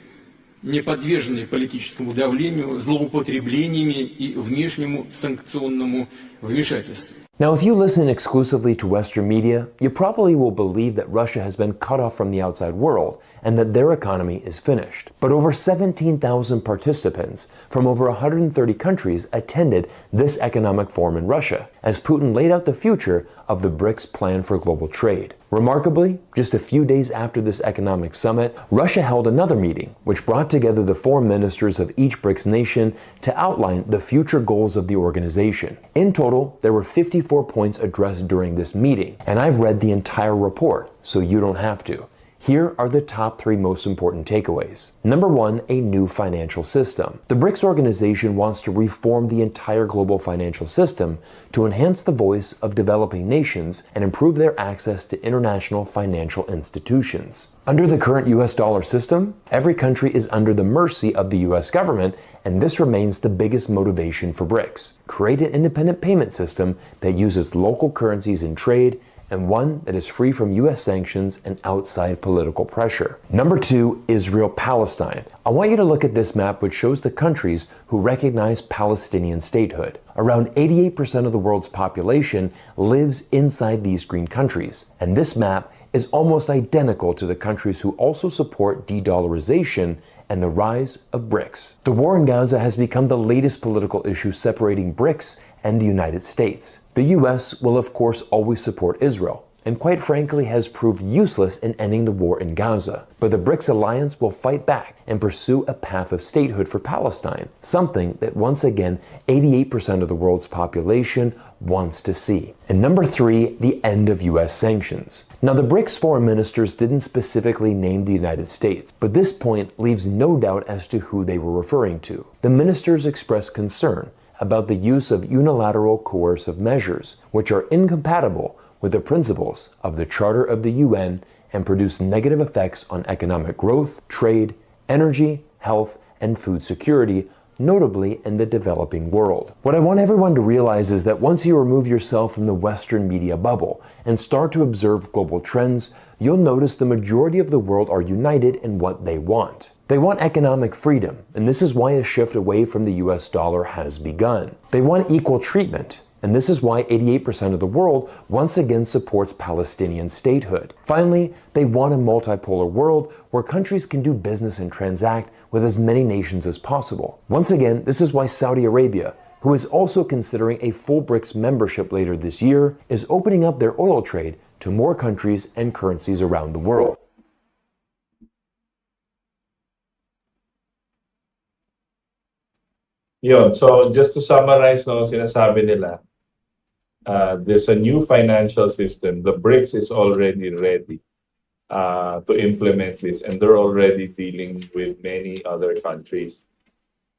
не подверженной политическому давлению, злоупотреблениями и внешнему санкционному вмешательству. Now, if you listen exclusively to Western media, you probably will believe that Russia has been cut off from the outside world and that their economy is finished. But over 17,000 participants from over 130 countries attended this economic forum in Russia as Putin laid out the future of the BRICS plan for global trade. Remarkably, just a few days after this economic summit, Russia held another meeting which brought together the foreign ministers of each BRICS nation to outline the future goals of the organization. In total, there were 54 points addressed during this meeting, and I've read the entire report, so you don't have to. Here are the top 3 most important takeaways. Number 1, a new financial system. The BRICS organization wants to reform the entire global financial system to enhance the voice of developing nations and improve their access to international financial institutions. Under the current US dollar system, every country is under the mercy of the US government, and this remains the biggest motivation for BRICS. Create an independent payment system that uses local currencies in trade and one that is free from US sanctions and outside political pressure. Number 2, Israel-Palestine. I want you to look at this map which shows the countries who recognize Palestinian statehood. Around 88% of the world's population lives inside these green countries, and this map is almost identical to the countries who also support de-dollarization and the rise of BRICS. The war in Gaza has become the latest political issue separating BRICS and the United States. The US will of course always support Israel, and quite frankly has proved useless in ending the war in Gaza. But the BRICS alliance will fight back and pursue a path of statehood for Palestine, something that once again 88% of the world's population wants to see. And number 3, the end of US sanctions. Now the BRICS foreign ministers didn't specifically name the United States, but this point leaves no doubt as to who they were referring to. The ministers expressed concern about the use of unilateral coercive measures, which are incompatible with the principles of the Charter of the UN and produce negative effects on economic growth, trade, energy, health, and food security, notably in the developing world. What I want everyone to realize is that once you remove yourself from the Western media bubble and start to observe global trends, you'll notice the majority of the world are united in what they want. They want economic freedom, and this is why a shift away from the US dollar has begun. They want equal treatment, and this is why 88% of the world once again supports Palestinian statehood. Finally, they want a multipolar world where countries can do business and transact with as many nations as possible. Once again, this is why Saudi Arabia, who is also considering a full BRICS membership later this year, is opening up their oil trade to more countries and currencies around the world. Yun. So just to summarize, no, sinasabi nila, there's a new financial system. The BRICS is already ready to implement this, and they're already dealing with many other countries.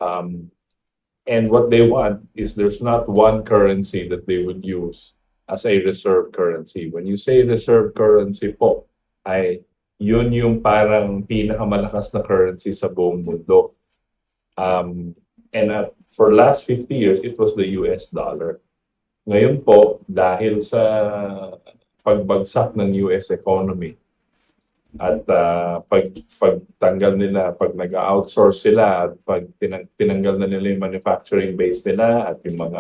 And what they want is there's not one currency that they would use as a reserve currency. When you say reserve currency po, ay yun yung parang pinakamalakas na currency sa buong mundo. And for last 50 years, it was the US dollar. Ngayon po, dahil sa pagbagsak ng US economy at pagtanggal nila, pag nag-outsource sila at pag tinanggal na nila yung manufacturing base nila at yung mga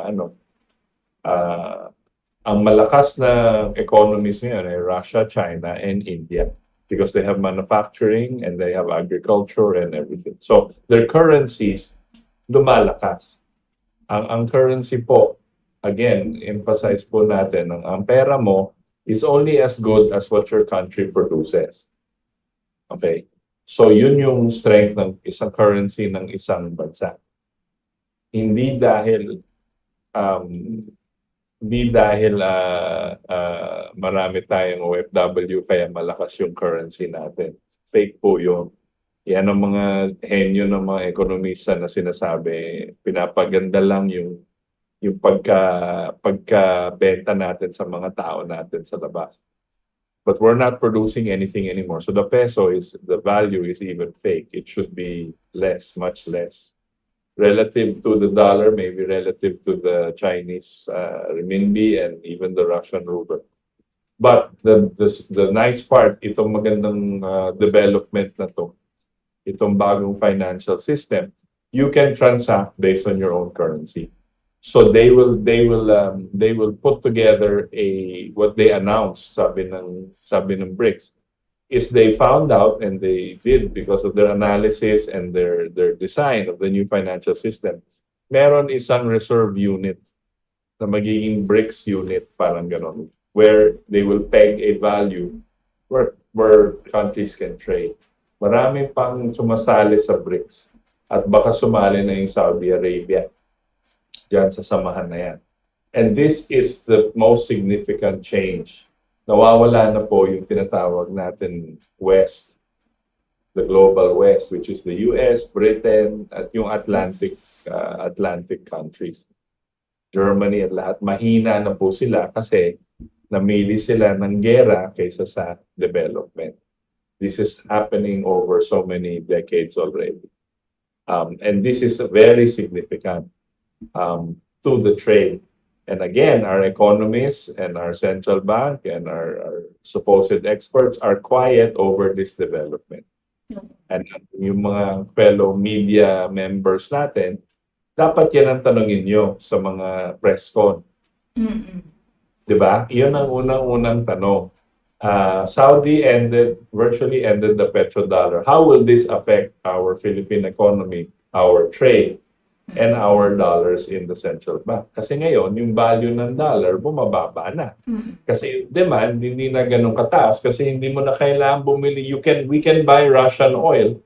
ang malakas na economies ngayon ay Russia, China, and India because they have manufacturing and they have agriculture and everything. So their currencies lumalakas. Ang currency po, again, emphasize po natin, ang pera mo is only as good as what your country produces. Okay? So yun yung strength ng isang currency ng isang bansa. Hindi dahil marami tayong OFW kaya malakas yung currency natin. Fake po yun. Yan ang mga henyo ng mga ekonomista na sinasabi, pinapaganda lang yung yung pagka-benta natin sa mga tao natin sa labas. But we're not producing anything anymore. So the value is even fake. It should be less, much less. Relative to the dollar, maybe relative to the Chinese renminbi and even the Russian ruble. But the nice part, itong magandang development na to, itong bagong financial system, you can transact based on your own currency. So they will put together what they announced, sabi ng BRICS, is they found out, and they did because of their analysis and their design of the new financial system. Meron isang reserve unit na magiging BRICS unit, parang ganon, where they will peg a value where countries can trade. Marami pang sumasali sa BRICS at baka sumali na yung Saudi Arabia diyan sa samahan na yan. And this is the most significant change. Nawawala na po yung tinatawag natin West, the global West, which is the US, Britain, at yung Atlantic countries. Germany at lahat. Mahina na po sila kasi namili sila ng gera kaysa sa development. This is happening over so many decades already. And this is very significant to the trade. And again, our economists and our central bank and our supposed experts are quiet over this development. And yung mga fellow media members natin, dapat yan ang tanongin nyo sa mga press con. Diba? Yun ang unang tanong. Saudi virtually ended the petrodollar. How will this affect our Philippine economy, our trade, and our dollars in the central bank? Kasi ngayon, yung value ng dollar bumababa na. Kasi yung demand hindi na ganun kataas kasi hindi mo na kailangan bumili. We can buy Russian oil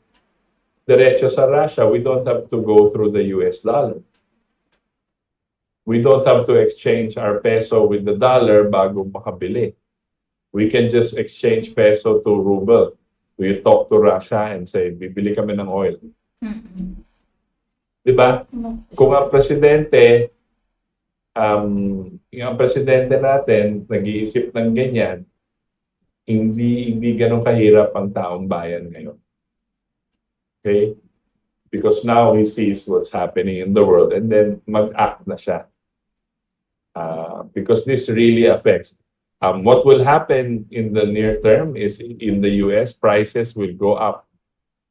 diretso sa Russia. We don't have to go through the US dollar. We don't have to exchange our peso with the dollar bago makabili. We can just exchange peso to ruble. We talk to Russia and say, bibili kami ng oil. Diba? Kung ang presidente natin nag-iisip ng ganyan, hindi ganun kahirap ang taong bayan ngayon. Okay? Because now he sees what's happening in the world and then mag-act na siya. Because this really affects. What will happen in the near term is in the US, prices will go up.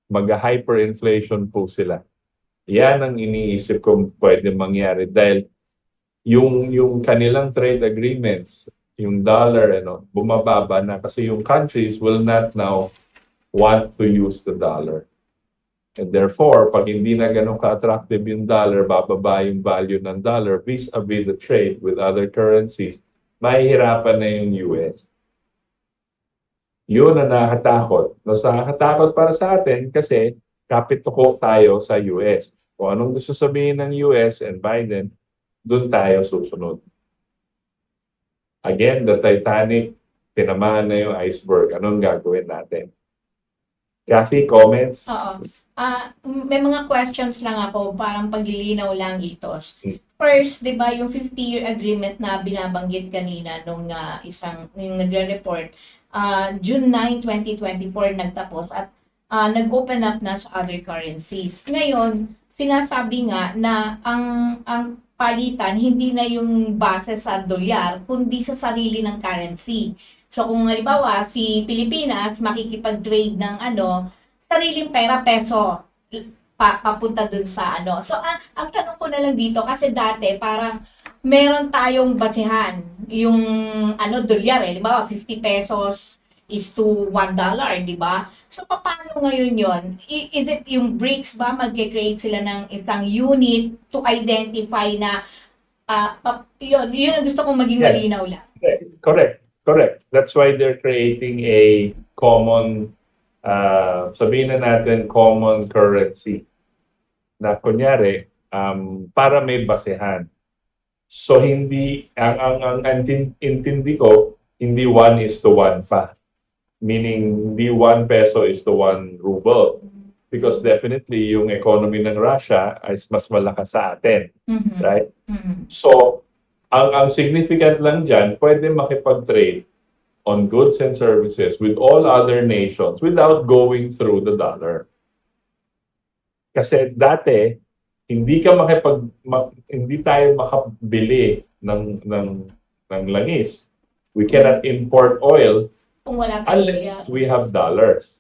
Mag-hyperinflation po sila. Yan ang iniisip kong pwede mangyari dahil yung kanilang trade agreements, yung dollar, bumababa na kasi yung countries will not now want to use the dollar. And therefore, pag hindi na ganun ka-attractive yung dollar, bababa yung value ng dollar vis-a-vis the trade with other currencies, mahihirapan na yung US. Yun ang nakakatakot. Nakakatakot para sa atin kasi kapituko tayo sa US. Kung anong gusto sabihin ng US and Biden, doon tayo susunod. Again, the Titanic, tinamaan na yung iceberg. Anong gagawin natin? Cathy, comments? Oo. May mga questions lang ako, parang paglilinaw lang itos. First, di ba, yung 50-year agreement na binabanggit kanina nung yung nagre-report, June 9, 2024 nagtapos at nag-open up na sa other currencies. Ngayon, sinasabi nga na ang palitan hindi na yung base sa dolyar, kundi sa sarili ng currency. So kung halimbawa si Pilipinas makikipag-trade ng sariling pera, peso, papunta dun sa So ang tanong ko na lang dito, kasi dati parang meron tayong basehan, yung dolyar, halimbawa 50 pesos is to $1, di ba? So, paano ngayon yon? Is it yung BRICS ba? Mag-create sila ng isang unit to identify na, yun ang gusto kong maging malinaw lang. Correct. That's why they're creating a common, sabihin na natin, common currency. Na kunyari, para may basehan. So, ang intindi ko, hindi 1:1 pa. Meaning, hindi 1 peso is to 1 ruble. Because definitely yung economy ng Russia ay mas malakas sa atin, right? So, ang significant lang dyan, pwede makipag-trade on goods and services with all other nations without going through the dollar. Kasi dati, hindi tayo makabili ng langis. We cannot import oil Kung wala tayong unless we have dollars.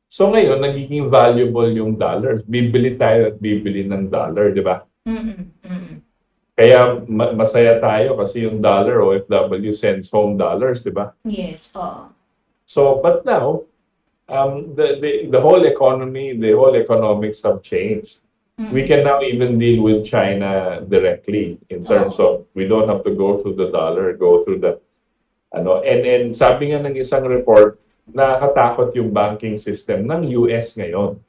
So ngayon, nagiging valuable yung dollars. Bibili tayo at bibili ng dollar, di ba? Kaya masaya tayo kasi yung dollar, OFW sends home dollars, di ba? Yes, oo. So, but now, the whole economy, the whole economics have changed. We can now even deal with China directly in terms of we don't have to go through the dollar, go through the and sabi nga ng isang report, nakakatakot yung banking system ng US ngayon.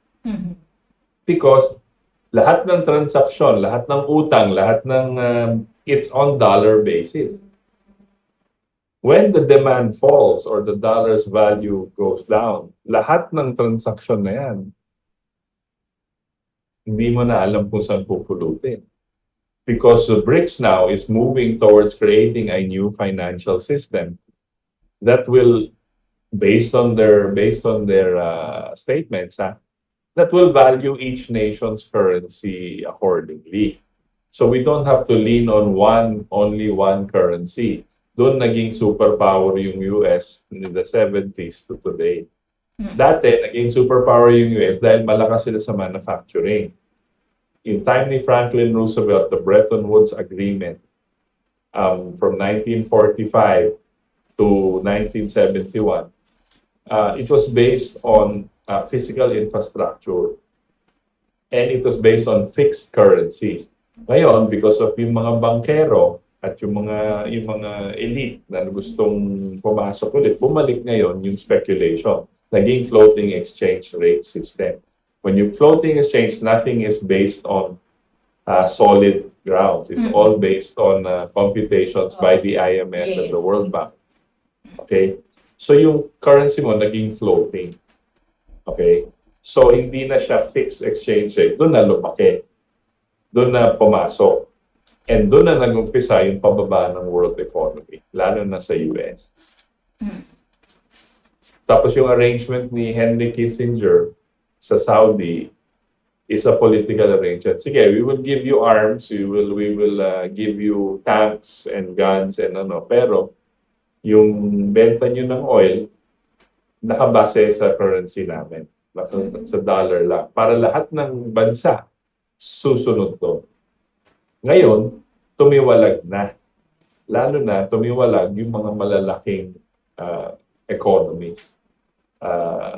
Because lahat ng transaksyon, lahat ng utang, lahat ng it's on dollar basis. When the demand falls or the dollar's value goes down, lahat ng transaksyon na yan, hindi mo na alam kung saan pupulutin. Because the BRICS now is moving towards creating a new financial system that will, based on their statements, that will value each nation's currency accordingly. So we don't have to lean on only one currency. Doon naging superpower yung US in the 70s to today. Dati, naging superpower yung US dahil malakas sila sa manufacturing. In time ni Franklin Roosevelt, the Bretton Woods Agreement from 1945 to 1971, it was based on physical infrastructure and it was based on fixed currencies. Ngayon, because of yung mga bankero at yung mga elite na gustong pumasok ulit, bumalik ngayon yung speculation. Naging floating exchange rate system. When you floating exchange, nothing is based on solid grounds. It's all based on computations by the IMF and the World Bank. Okay? So yung currency mo naging floating. Okay? So hindi na siya fixed exchange rate. Doon na lumaki. Doon na pumasok. And doon na nag-umpisa yung pababa ng world economy, lalo na sa US. Tapos yung arrangement ni Henry Kissinger sa Saudi is a political arrangement. Sige, we will give you arms, we will give you tanks and guns and pero yung benta nyo ng oil nakabase sa currency namin, sa dollar lang. Para lahat ng bansa susunod to. Ngayon, tumiwalag na. Lalo na tumiwalag yung mga malalaking economies.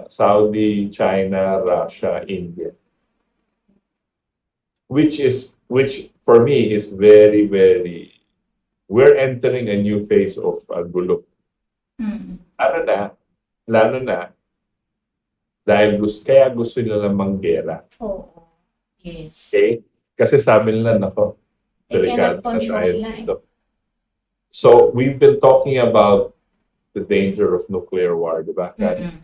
Saudi, China, Russia, India. Which for me is very, very, we're entering a new phase of gulo. Lalo na, dahil kaya gusto nila manggera. Oo. Yes. Okay? Kasi sabi nila, nako, delikado na tayo dito. So, we've been talking about the danger of nuclear war, di ba?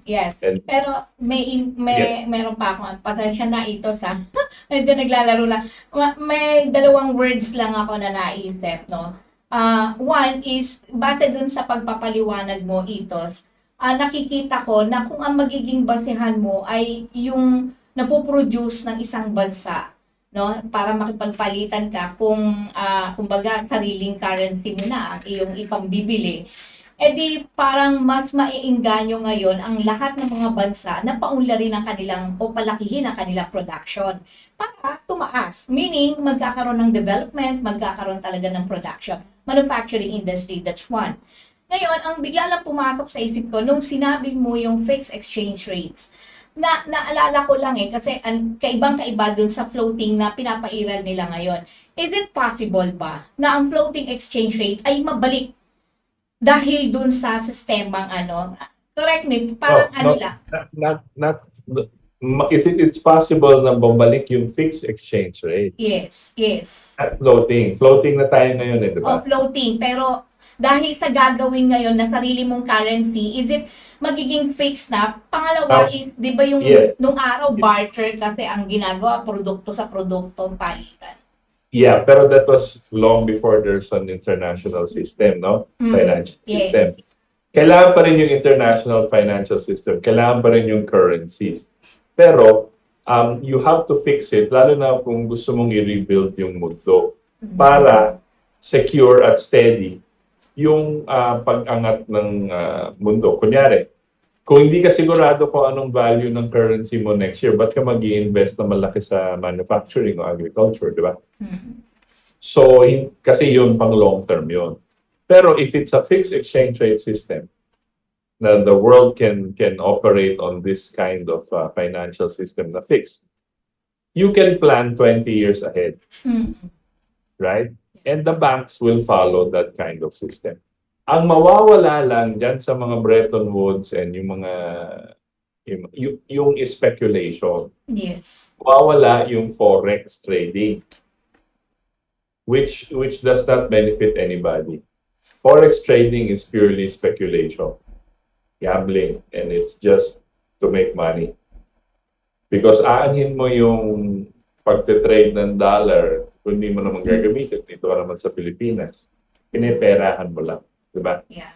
Yes. And, pero meron pa akong pasensya na ito sa medyo naglalaro lang. May dalawang words lang ako na naisip, no? One is, base dun sa pagpapaliwanag mo, Itos, nakikita ko na kung ang magiging basehan mo ay yung napoproduce ng isang bansa, no, para makipagpalitan ka kung kumbaga sariling currency mo na at iyong ipambibili, di parang mas maiengganyo ngayon ang lahat ng mga bansa na paunlarin ang kanilang o palakihin ang kanilang production para tumaas. Meaning, magkakaroon ng development, magkakaroon talaga ng production. Manufacturing industry, that's one. Ngayon, ang bigla lang pumasok sa isip ko nung sinabi mo yung fixed exchange rates. Naalala ko lang kasi kaibang-kaiba dun sa floating na pinapairal nila ngayon. Is it possible ba na ang floating exchange rate ay mabalik dahil dun sa sistemang correct me, parang lang. It's possible na bumalik yung fixed exchange rate. Yes. At floating. Floating na tayo ngayon, di ba? Floating. Pero Dahil sa gagawin ngayon na sarili mong currency, is it magiging fixed na? Pangalawa is, di ba yung Yes. nung araw, barter kasi ang ginagawa, produkto sa produkto, palitan. Yeah, pero that was long before there's an international system, no? Financial Yes. system. Kailangan pa rin yung international financial system. Kailangan pa rin yung currencies. Pero, you have to fix it, lalo na kung gusto mong i-rebuild yung mundo para secure at steady yung pag-angat ng mundo. Kunyari, kung hindi ka sigurado kung anong value ng currency mo next year, ba't ka mag-i-invest na malaki sa manufacturing o agriculture, di ba? So, kasi yun pang long term yun. Pero if it's a fixed exchange rate system, na the world can operate on this kind of financial system na fixed, you can plan 20 years ahead. Right? And the banks will follow that kind of system. Ang mawawala lang dyan sa mga Bretton Woods and yung mga yung speculation. Yes. Mawawala yung forex trading, which does not benefit anybody. Forex trading is purely speculation, gambling, and it's just to make money. Because aanhin mo yung pagte-trade ng dollar, kung hindi mo naman gagamitin, dito ka naman sa Pilipinas, piniperahan mo lang. Diba? Yeah.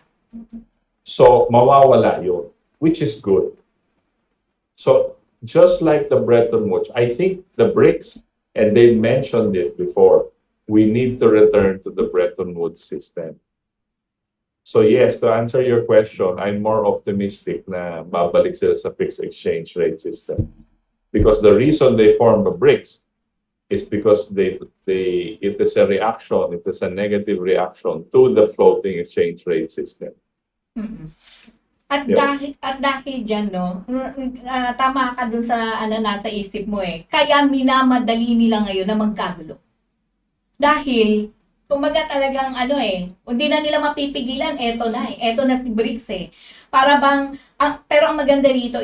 So, mawawala yun, which is good. So, just like the Bretton Woods, I think the BRICS, and they mentioned it before, we need to return to the Bretton Woods system. So yes, to answer your question, I'm more optimistic na babalik sila sa fixed exchange rate system. Because the reason they formed the BRICS is because it is a reaction, it is a negative reaction to the floating exchange rate system. At dahil dyan, no, tama ka dun sa nasa isip mo kaya minamadali nila ngayon na magkagulo. Dahil, kumaga talagang hindi na nila mapipigilan, eto na si BRICS Para bang, pero ang maganda rito,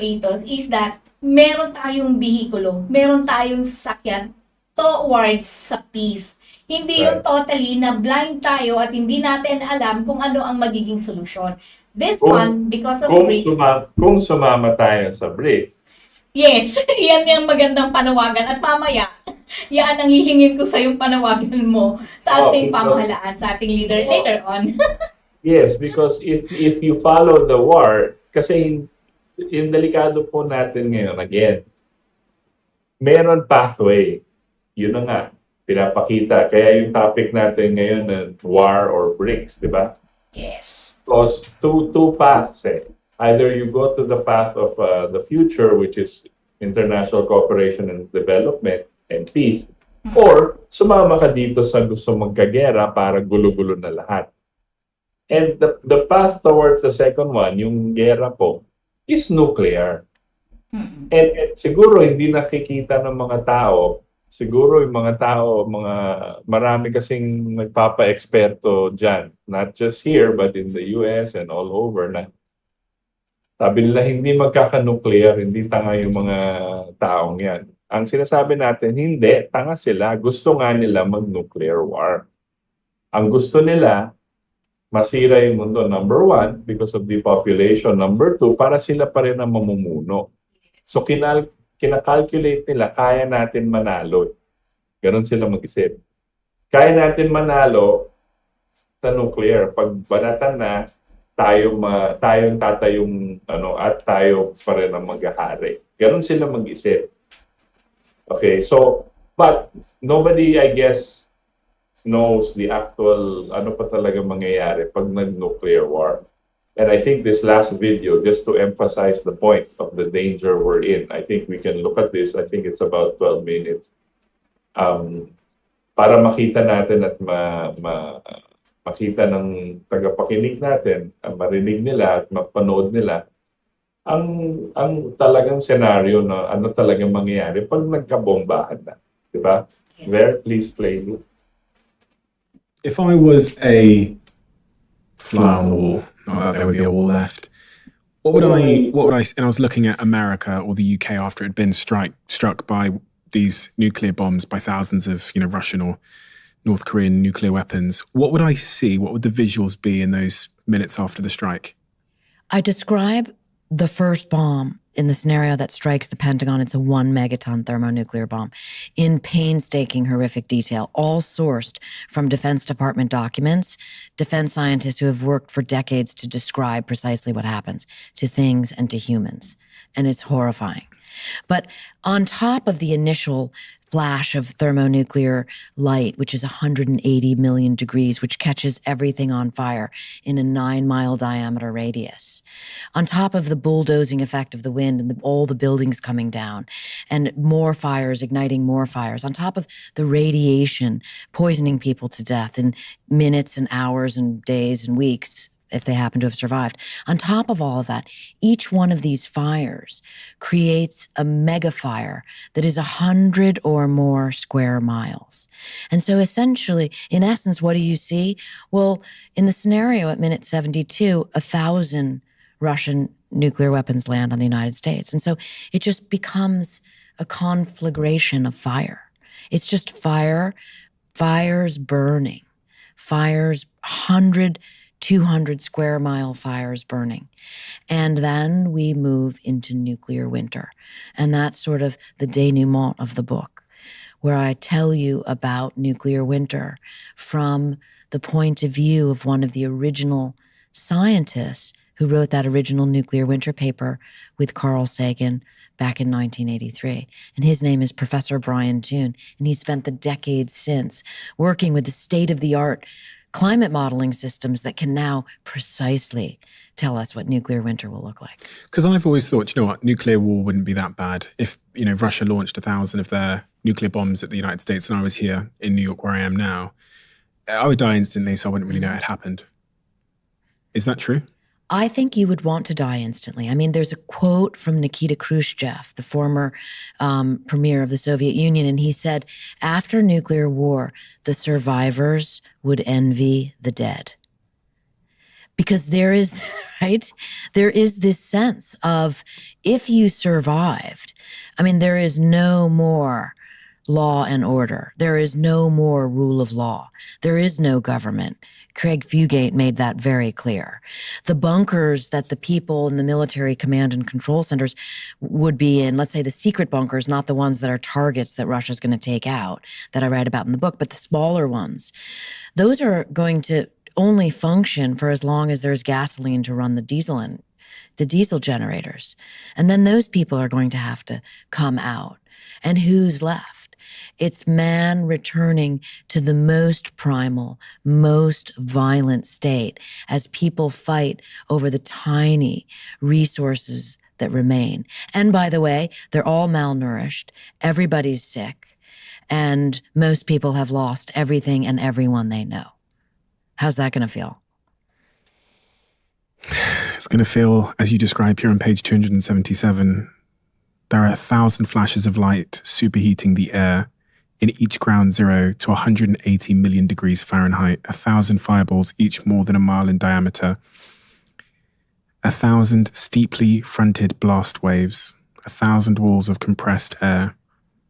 is that meron tayong bihikulo, meron tayong sasakyan towards sa peace. Hindi yung totally na blind tayo at hindi natin alam kung ano ang magiging solusyon. This one, because of BRICS. Kung sumama tayo sa BRICS. Yes, yan yung magandang panawagan. At mamaya, yan ang hihingin ko sa yung panawagan mo sa ating pamahalaan, sa ating leader later on. Yes, because if you follow the war, kasi yung delikado po natin ngayon, again, meron pathway. Yun na nga, pinapakita. Kaya yung topic natin ngayon na war or BRICS, di ba? Yes. Because two paths Either you go to the path of the future, which is international cooperation and development and peace, or sumama ka dito sa gusto magkagera para gulo-gulo na lahat. And the path towards the second one, yung gera po, is nuclear. And siguro hindi nakikita ng mga tao, siguro yung mga tao, marami kasing nagpapa-eksperto dyan, not just here, but in the US and all over na. Sabi nila, hindi magkaka-nuclear, hindi tanga yung mga taong yan. Ang sinasabi natin, hindi, tanga sila. Gusto nga nila mag-nuclear war. Ang gusto nila, masira yung mundo, number one, because of depopulation. Number two, para sila pa rin ang mamumuno. So, kinakalculate nila, kaya natin manalo. Ganon sila mag-isip. Kaya natin manalo sa nuclear. Pag banatan na, tayong tatayong at tayo pa rin ang maghahari. Ganon sila mag-isip. Okay, so, but nobody, I guess, knows the actual, ano pa talaga mangyayari pag nag-nuclear war. And I think this last video, just to emphasize the point of the danger we're in, I think we can look at this, I think it's about 12 minutes, para makita natin at makita ng tagapakinig natin, marinig nila at mapanood nila ang talagang senaryo na ano talagang mangyayari pag nagkabombahan na. Diba? Yes. Where, please play this. If I was a fly on the wall, not that there would be a wall left, what would I, and I was looking at America or the UK after it had been struck by these nuclear bombs by thousands of, Russian or North Korean nuclear weapons, what would I see? What would the visuals be in those minutes after the strike? I describe the first bomb in the scenario that strikes the Pentagon. It's a 1 megaton thermonuclear bomb in painstaking, horrific detail, all sourced from Defense Department documents, defense scientists who have worked for decades to describe precisely what happens to things and to humans. And it's horrifying. But on top of the initial flash of thermonuclear light, which is 180 million degrees, which catches everything on fire in a 9-mile diameter radius. On top of the bulldozing effect of the wind and all the buildings coming down and more fires, igniting more fires. On top of the radiation poisoning people to death in minutes and hours and days and weeks, if they happen to have survived. On top of all of that, each one of these fires creates a mega fire that is 100 or more square miles. And so essentially, in essence, what do you see? Well, in the scenario at minute 72, 1,000 Russian nuclear weapons land on the United States. And so it just becomes a conflagration of fire. It's just fire, fires burning, fires 100, 200 square mile fires burning. And then we move into nuclear winter. And that's sort of the denouement of the book, where I tell you about nuclear winter from the point of view of one of the original scientists who wrote that original nuclear winter paper with Carl Sagan back in 1983. And his name is Professor Brian Toon. And he spent the decades since working with the state-of-the-art climate modeling systems that can now precisely tell us what nuclear winter will look like. Because I've always thought, you know what, nuclear war wouldn't be that bad. If, you know, Russia launched 1,000 of their nuclear bombs at the United States and I was here in New York where I am now, I would die instantly, so I wouldn't really know it had happened. Is that true? I think you would want to die instantly. I mean, there's a quote from Nikita Khrushchev, the former premier of the Soviet Union, and he said, after nuclear war, the survivors would envy the dead. Because there is, right? There is this sense of if you survived, I mean, there is no more law and order. There is no more rule of law. There is no government. Craig Fugate made that very clear. The bunkers that the people in the military command and control centers would be in, let's say the secret bunkers, not the ones that are targets that Russia's going to take out, that I write about in the book, but the smaller ones, those are going to only function for as long as there's gasoline to run the diesel generators. And then those people are going to have to come out. And who's left? It's man returning to the most primal, most violent state as people fight over the tiny resources that remain. And by the way, they're all malnourished, everybody's sick, and most people have lost everything and everyone they know. How's that going to feel? It's going to feel, as you describe here on page 277, there are 1,000 flashes of light superheating the air in each ground zero to 180 million degrees Fahrenheit, 1,000 fireballs, each more than a mile in diameter, 1,000 steeply fronted blast waves, 1,000 walls of compressed air,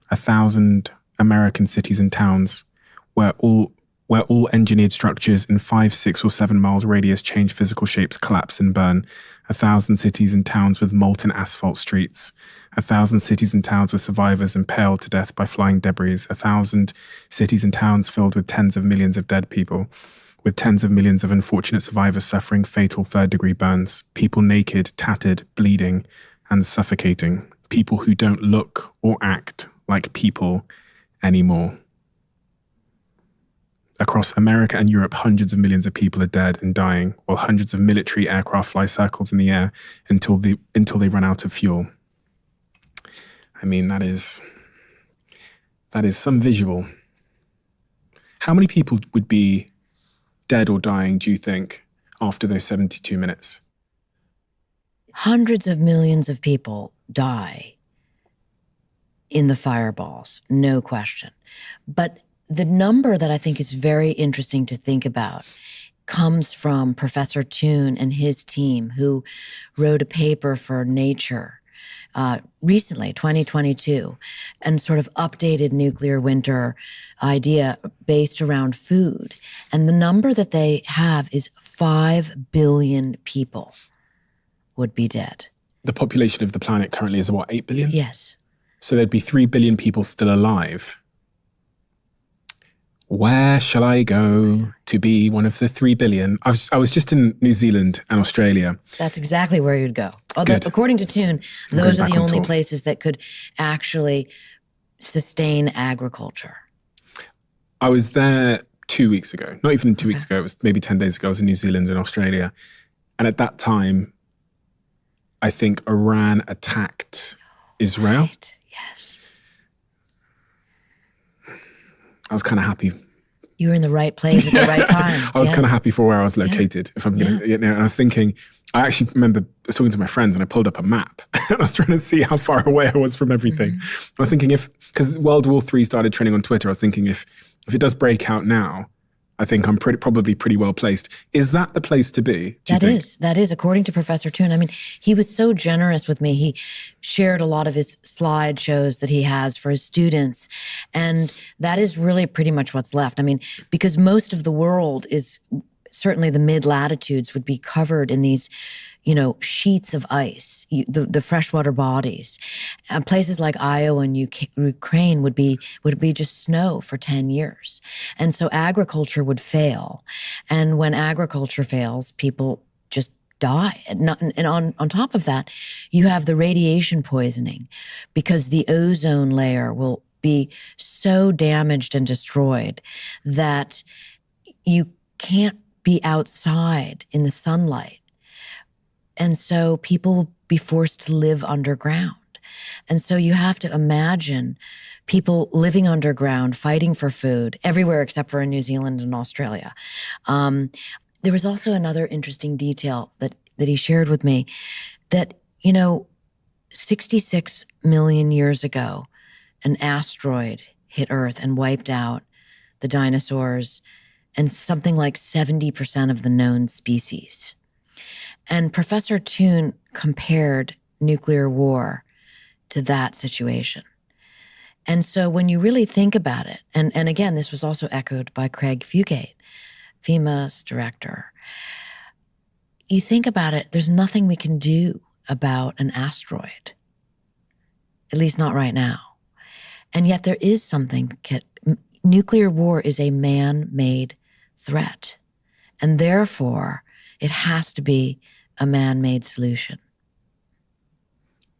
1,000 American cities and towns where all engineered structures in 5, 6, or 7 miles radius change physical shapes, collapse and burn, 1,000 cities and towns with molten asphalt streets, 1,000 cities and towns with survivors impaled to death by flying debris, 1,000 cities and towns filled with tens of millions of dead people, with tens of millions of unfortunate survivors suffering fatal third-degree burns, people naked, tattered, bleeding, and suffocating, people who don't look or act like people anymore. Across America and Europe, hundreds of millions of people are dead and dying, while hundreds of military aircraft fly circles in the air until they run out of fuel. I mean, that is some visual. How many people would be dead or dying, do you think, after those 72 minutes? Hundreds of millions of people die in the fireballs, no question. But the number that I think is very interesting to think about comes from Professor Toon and his team, who wrote a paper for Nature recently, 2022, and sort of updated nuclear winter idea based around food. And the number that they have is 5 billion people would be dead. The population of the planet currently is what, 8 billion? Yes. So there'd be 3 billion people still alive. Where shall I go to be one of the 3 billion? I was just in New Zealand and Australia. That's exactly where you'd go. Although, according to Toon, those are the only places that could actually sustain agriculture. I was there 2 weeks ago. Not even 2 weeks ago. It was maybe 10 days ago. I was in New Zealand and Australia. And at that time, I think Iran attacked Israel. Right. Yes. I was kind of happy. You were in the right place at the right time. I was kind of happy for where I was located. If I'm gonna, and I was thinking, I actually remember I was talking to my friends and I pulled up a map and I was trying to see how far away I was from everything. I was thinking because World War III started trending on Twitter, I was thinking if it does break out now, I think I'm probably pretty well placed. Is that the place to be? That is, according to Professor Toon. I mean, he was so generous with me. He shared a lot of his slideshows that he has for his students. And that is really pretty much what's left. I mean, because most of the world is, certainly the mid-latitudes would be covered in these, sheets of ice, the freshwater bodies. Places like Iowa and Ukraine would be just snow for 10 years. And so agriculture would fail. And when agriculture fails, people just die. And on top of that, you have the radiation poisoning because the ozone layer will be so damaged and destroyed that you can't be outside in the sunlight. And so people will be forced to live underground. And so you have to imagine people living underground, fighting for food everywhere except for in New Zealand and Australia. There was also another interesting detail that he shared with me that, 66 million years ago, an asteroid hit Earth and wiped out the dinosaurs and something like 70% of the known species. And Professor Toon compared nuclear war to that situation. And so when you really think about it, and again, this was also echoed by Craig Fugate, FEMA's director, you think about it, there's nothing we can do about an asteroid, at least not right now. And yet there is something, nuclear war is a man-made threat. And therefore, it has to be a man-made solution.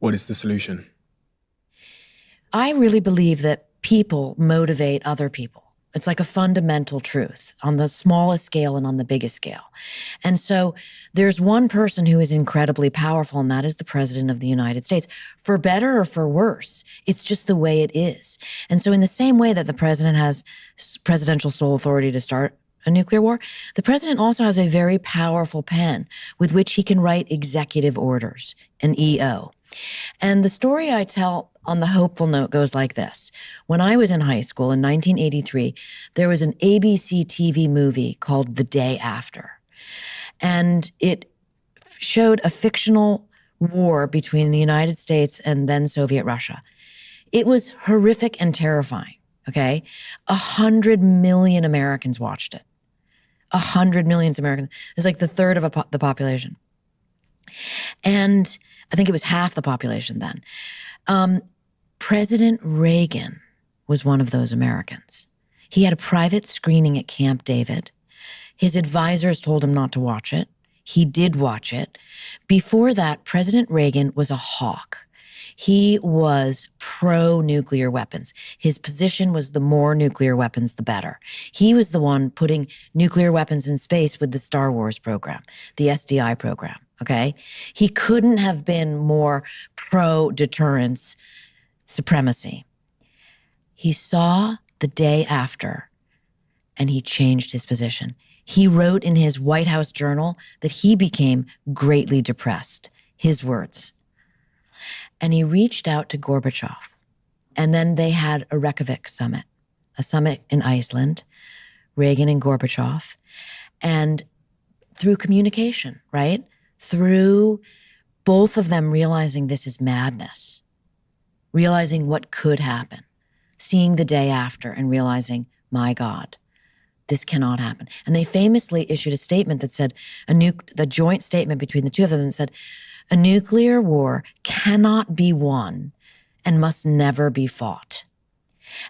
What is the solution? I really believe that people motivate other people. It's like a fundamental truth on the smallest scale and on the biggest scale. And so there's one person who is incredibly powerful, and that is the President of the United States. For better or for worse, it's just the way it is. And so in the same way that the president has presidential sole authority to start a nuclear war, the president also has a very powerful pen with which he can write executive orders, an EO. And the story I tell on the hopeful note goes like this. When I was in high school in 1983, there was an ABC TV movie called The Day After. And it showed a fictional war between the United States and then Soviet Russia. It was horrific and terrifying, okay? 100 million Americans watched it. 100 million Americans. It's like the third of the population. And I think it was half the population then. President Reagan was one of those Americans. He had a private screening at Camp David. His advisors told him not to watch it. He did watch it. Before that, President Reagan was a hawk. He was pro-nuclear weapons. His position was the more nuclear weapons, the better. He was the one putting nuclear weapons in space with the Star Wars program, the SDI program, okay? He couldn't have been more pro-deterrence supremacy. He saw The Day After, and he changed his position. He wrote in his White House journal that he became greatly depressed. His words. And he reached out to Gorbachev. And then they had a Reykjavik summit, a summit in Iceland, Reagan and Gorbachev. And through communication, right? Through both of them realizing this is madness, realizing what could happen, seeing the day after and realizing, my God, this cannot happen. And they famously issued a statement that said, the joint statement between the two of them said, a nuclear war cannot be won and must never be fought.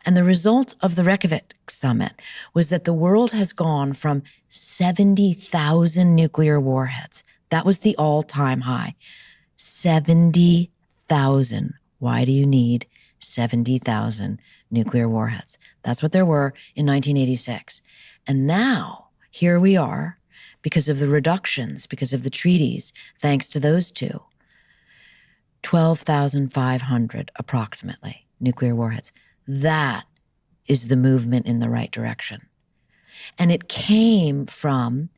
And the result of the Reykjavik summit was that the world has gone from 70,000 nuclear warheads. That was the all-time high. 70,000. Why do you need 70,000 nuclear warheads? That's what there were in 1986. And now, here we are, because of the reductions, because of the treaties, thanks to those two, 12,500 approximately nuclear warheads. That is the movement in the right direction. And it came from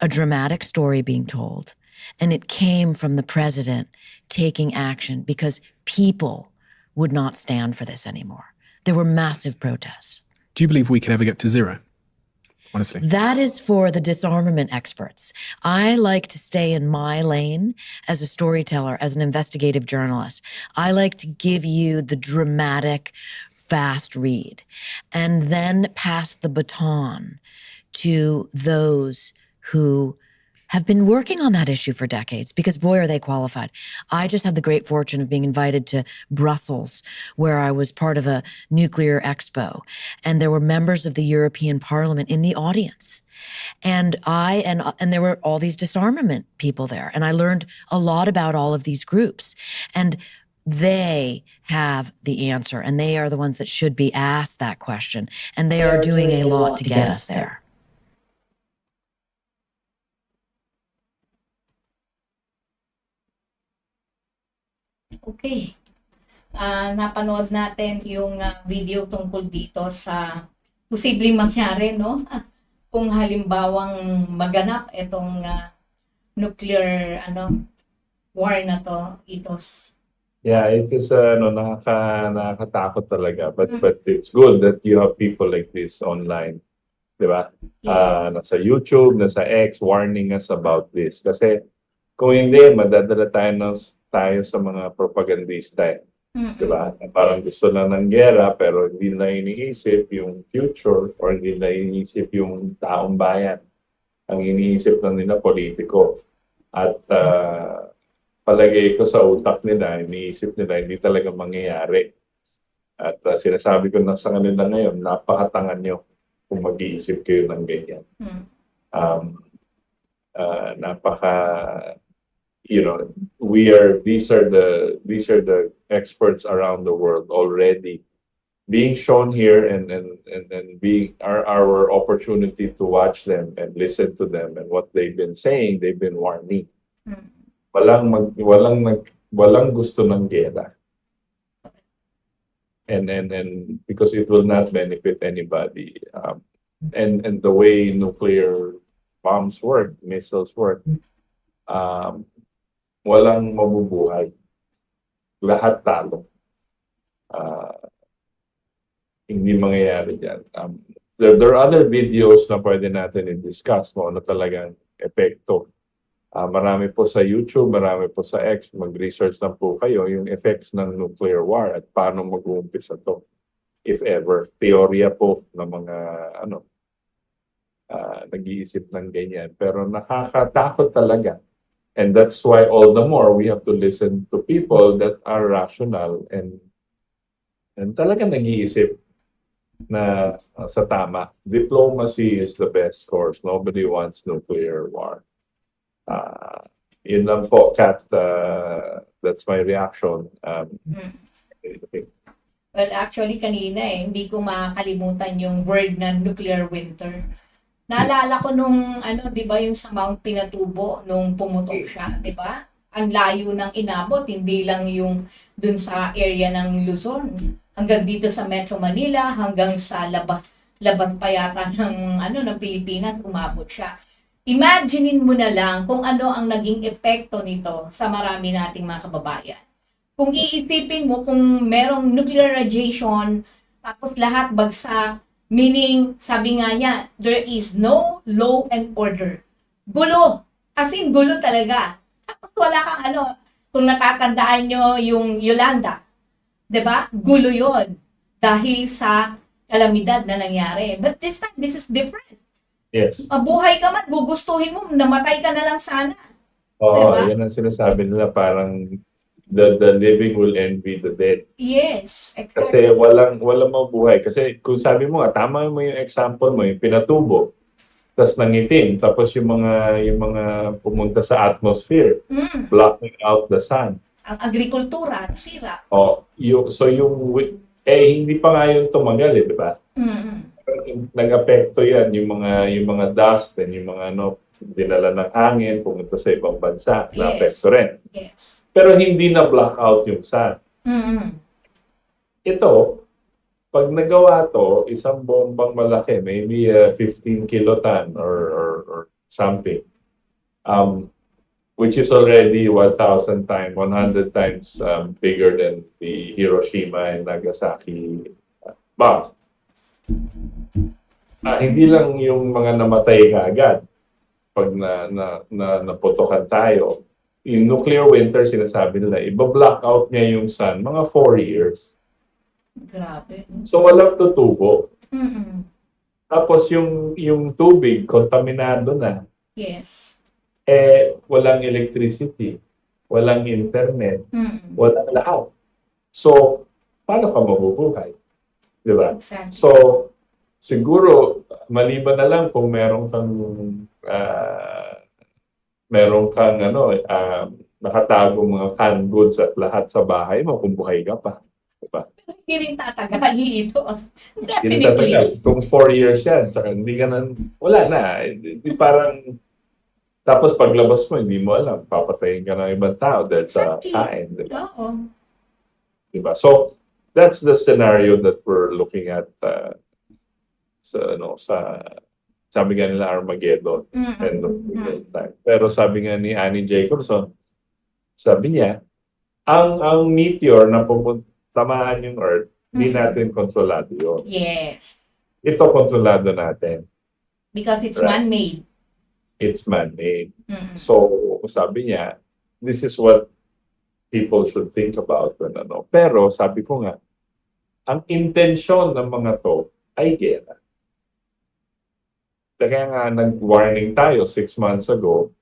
a dramatic story being told, and it came from the president taking action because people would not stand for this anymore. There were massive protests. Do you believe we could ever get to zero? Honestly. That is for the disarmament experts. I like to stay in my lane as a storyteller, as an investigative journalist. I like to give you the dramatic, fast read and then pass the baton to those who have been working on that issue for decades, because boy, are they qualified. I just had the great fortune of being invited to Brussels, where I was part of a nuclear expo, and there were members of the European Parliament in the audience. And there were all these disarmament people there, and I learned a lot about all of these groups. And they have the answer, and they are the ones that should be asked that question, and they are doing a lot to get us there. Okay. Napanood natin yung video tungkol dito sa posibleng mangyari, no? Kung halimbawang maganap itong nuclear war na to, Itos. Yeah, it is nakakatakot talaga, but it's good that you have people like this online, di ba? Yes. Nasa YouTube, nasa X, warning us about this. Kasi kung hindi, madadala tayo sa mga propagandista. Di ba? Parang gusto lang ng gera pero hindi na iniisip yung future or hindi na iniisip yung taong bayan. Ang iniisip lang nila politiko. At palagay ko sa utak nila, iniisip nila hindi talaga mangyayari. At sinasabi ko na sa kanila ngayon, napakatangan nyo kung mag-iisip kayo ng ganyan. These are the experts around the world already being shown here, and being our opportunity to watch them and listen to them and what they've been saying. They've been warning. Walang gusto ng gera. And because it will not benefit anybody. And the way nuclear bombs work, missiles work, walang mabubuhay. Lahat talo. Hindi mangyayari dyan. There are other videos na pwede natin i-discuss mo ano talagang epekto. Marami po sa YouTube, marami po sa X. Mag-research lang po kayo yung effects ng nuclear war at paano mag-uumpisa to. If ever. Teorya po ng mga nag-iisip ng ganyan. Pero nakakatakot talaga. And that's why all the more we have to listen to people that are rational and talagang nag-iisip na sa tama. Diplomacy is the best course. Nobody wants nuclear war. Yun lang po, Kat. That's my reaction. Well, actually, kanina hindi ko makakalimutan yung word na nuclear winter. Naalala ko nung, di ba, yung sa Mount Pinatubo, nung pumutok siya, di ba? Ang layo ng inabot, hindi lang yung dun sa area ng Luzon. Hanggang dito sa Metro Manila, hanggang sa labas pa yata ng Pilipinas, umabot siya. Imaginein mo na lang kung ano ang naging epekto nito sa marami nating mga kababayan. Kung iisipin mo kung merong nuclear radiation, tapos lahat bagsak, meaning, sabi nga niya, there is no law and order. Gulo. As in, gulo talaga. Tapos wala kang Kung natatandaan nyo yung Yolanda, 'di ba? Gulo 'yon dahil sa kalamidad na nangyari. But this time, this is different. Yes. Mabuhay ka man, gugustuhin mo, namatay ka na lang sana. Oo, Diba? yan ang sinasabi nila, parang the living will envy the dead. Yes, Kasi exactly. walang mabuhay. Kasi kung sabi mo nga, tama mo yung example mo, yung pinatubo, tapos nangitim, tapos yung mga pumunta sa atmosphere, blocking out the sun. Ang agrikultura, sira. Oh, hindi pa nga yung tumagal, di ba? Nag-apekto yan, yung mga dust and yung mga dinala ng hangin, pumunta sa ibang bansa, na-apekto rin. Yes. Pero hindi na block out yung sun. Ito, pag nagawa to, isang bombang malaki, maybe 15 kiloton or something, which is already 1,000 times, 100 times bigger than the Hiroshima and Nagasaki bombs. Hindi lang yung mga namatay kaagad pag naputokan tayo. Yung nuclear winter, sinasabi nila, iba-block out niya yung sun mga 4 years. Grabe. So walang tutubo. Tapos yung tubig, kontaminado na. Yes. Walang electricity, walang internet, walang lahat. So, paano ka mabubuhay? Di ba? Exactly. So, siguro, maliban na lang kung meron kang nakatago mga canned goods at lahat sa bahay mo kung buhay ka pa. Diba? Hindi rin tatagal ito. Hindi Definitely. tatagal. Kung 4 years yan, tsaka hindi ka wala na. Hindi parang, tapos paglabas mo, hindi mo alam, papatayin ka ng ibang tao dahil sa kain. Diba? Oo. Diba? So, that's the scenario that we're looking at sabi nga nila Armageddon end of the time. Pero sabi nga ni Annie Jacobson, sabi niya, ang meteor na tamaan yung Earth, hindi natin kontrolado yun. Yes. Ito kontrolado natin. Because it's Right. man-made. It's man-made. So, sabi niya, this is what people should think about. Pero, sabi ko nga, ang intensyon ng mga to ay gera. Kaya nga, nag-warning tayo 6 months ago,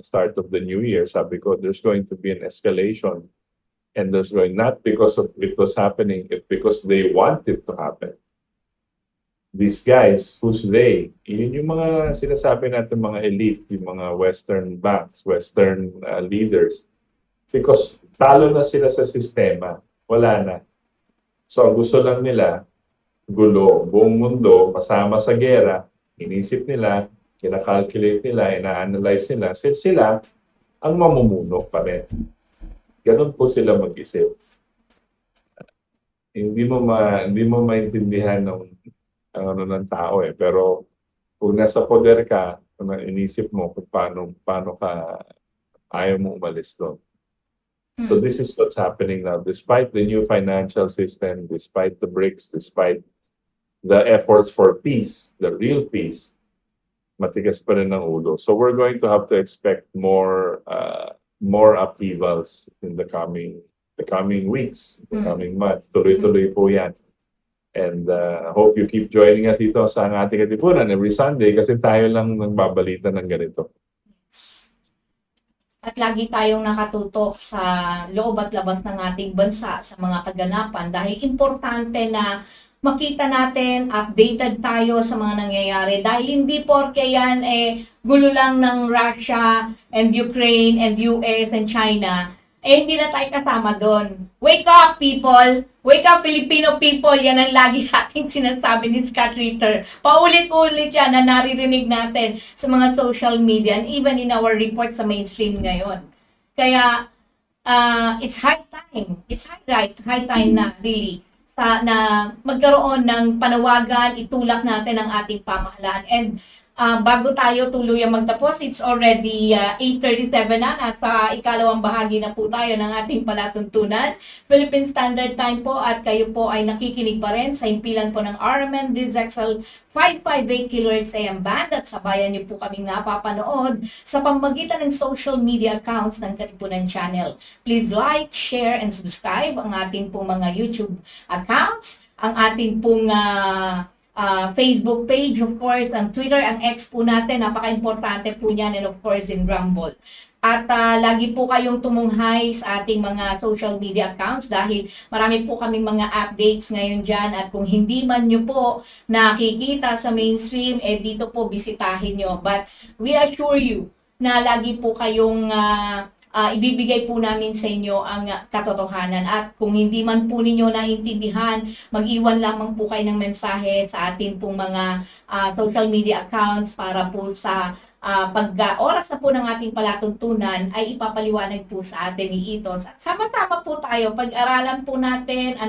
start of the new year, sabi ko, there's going to be an escalation. And there's going, not because of it was happening, it's because they want it to happen. These guys, who's they? Yun yung mga sinasabi natin mga elite, yung mga Western banks, Western leaders. Because talo na sila sa sistema. Wala na. So, ang gusto lang nila, gulo. Buong mundo, kasama sa gera, inisip nila, kinakalculate nila, ina-analyze nila, sila ang mamumuno pa rin. Ganun po sila mag-isip. Hindi mo maintindihan ng tao eh. Pero kung nasa poder ka, inisip mo kung paano ka ayaw mo umalis doon. So this is what's happening now. Despite the new financial system, despite the BRICS, despite the efforts for peace, the real peace, matigas pa rin ang ulo. So we're going to have to expect more upheavals in the coming weeks, the coming months. Tuloy-tuloy po yan. And hope you keep joining us dito sa Ating Katipunan every Sunday kasi tayo lang nagbabalita ng ganito. At lagi tayong nakatutok sa loob at labas ng ating bansa sa mga kaganapan dahil importante na makita natin, updated tayo sa mga nangyayari dahil hindi porke yan gulo lang ng Russia and Ukraine and US and China, hindi na tayo kasama doon. Wake up, people! Wake up, Filipino people! Yan ang lagi sa ating sinasabi ni Scott Ritter. Paulit-ulit yan na naririnig natin sa mga social media and even in our report sa mainstream ngayon. Kaya, it's high time. It's high time na really na magkaroon ng panawagan, itulak natin ang ating pamahalaan. And bago tayo tuluyang magtapos, it's already 8:37 na. Nasa ikalawang bahagi na po tayo ng ating palatuntunan. Philippine Standard Time po at kayo po ay nakikinig pa rin sa himpilan po ng RMN DZXL 558 kHz AM band at sabayan niyo po kaming napapanood sa pamamagitan ng social media accounts ng Katipunan Channel. Please like, share, and subscribe ang ating pong mga YouTube accounts, ang ating pong Facebook page, of course, ang Twitter, ang X po natin, napaka-importante po niyan, and of course, in Rumble. At lagi po kayong tumunghay sa ating mga social media accounts dahil marami po kaming mga updates ngayon dyan at kung hindi man nyo po nakikita sa mainstream, dito po bisitahin nyo. But we assure you na lagi po kayong ibibigay po namin sa inyo ang katotohanan. At kung hindi man po ninyo naintindihan, mag-iwan lamang po kayo ng mensahe sa ating pong mga social media accounts para po sa pag-oras na po ng ating palatuntunan ay ipapaliwanag po sa atin ni Itos. At sama-sama po tayo, pag-aralan po natin,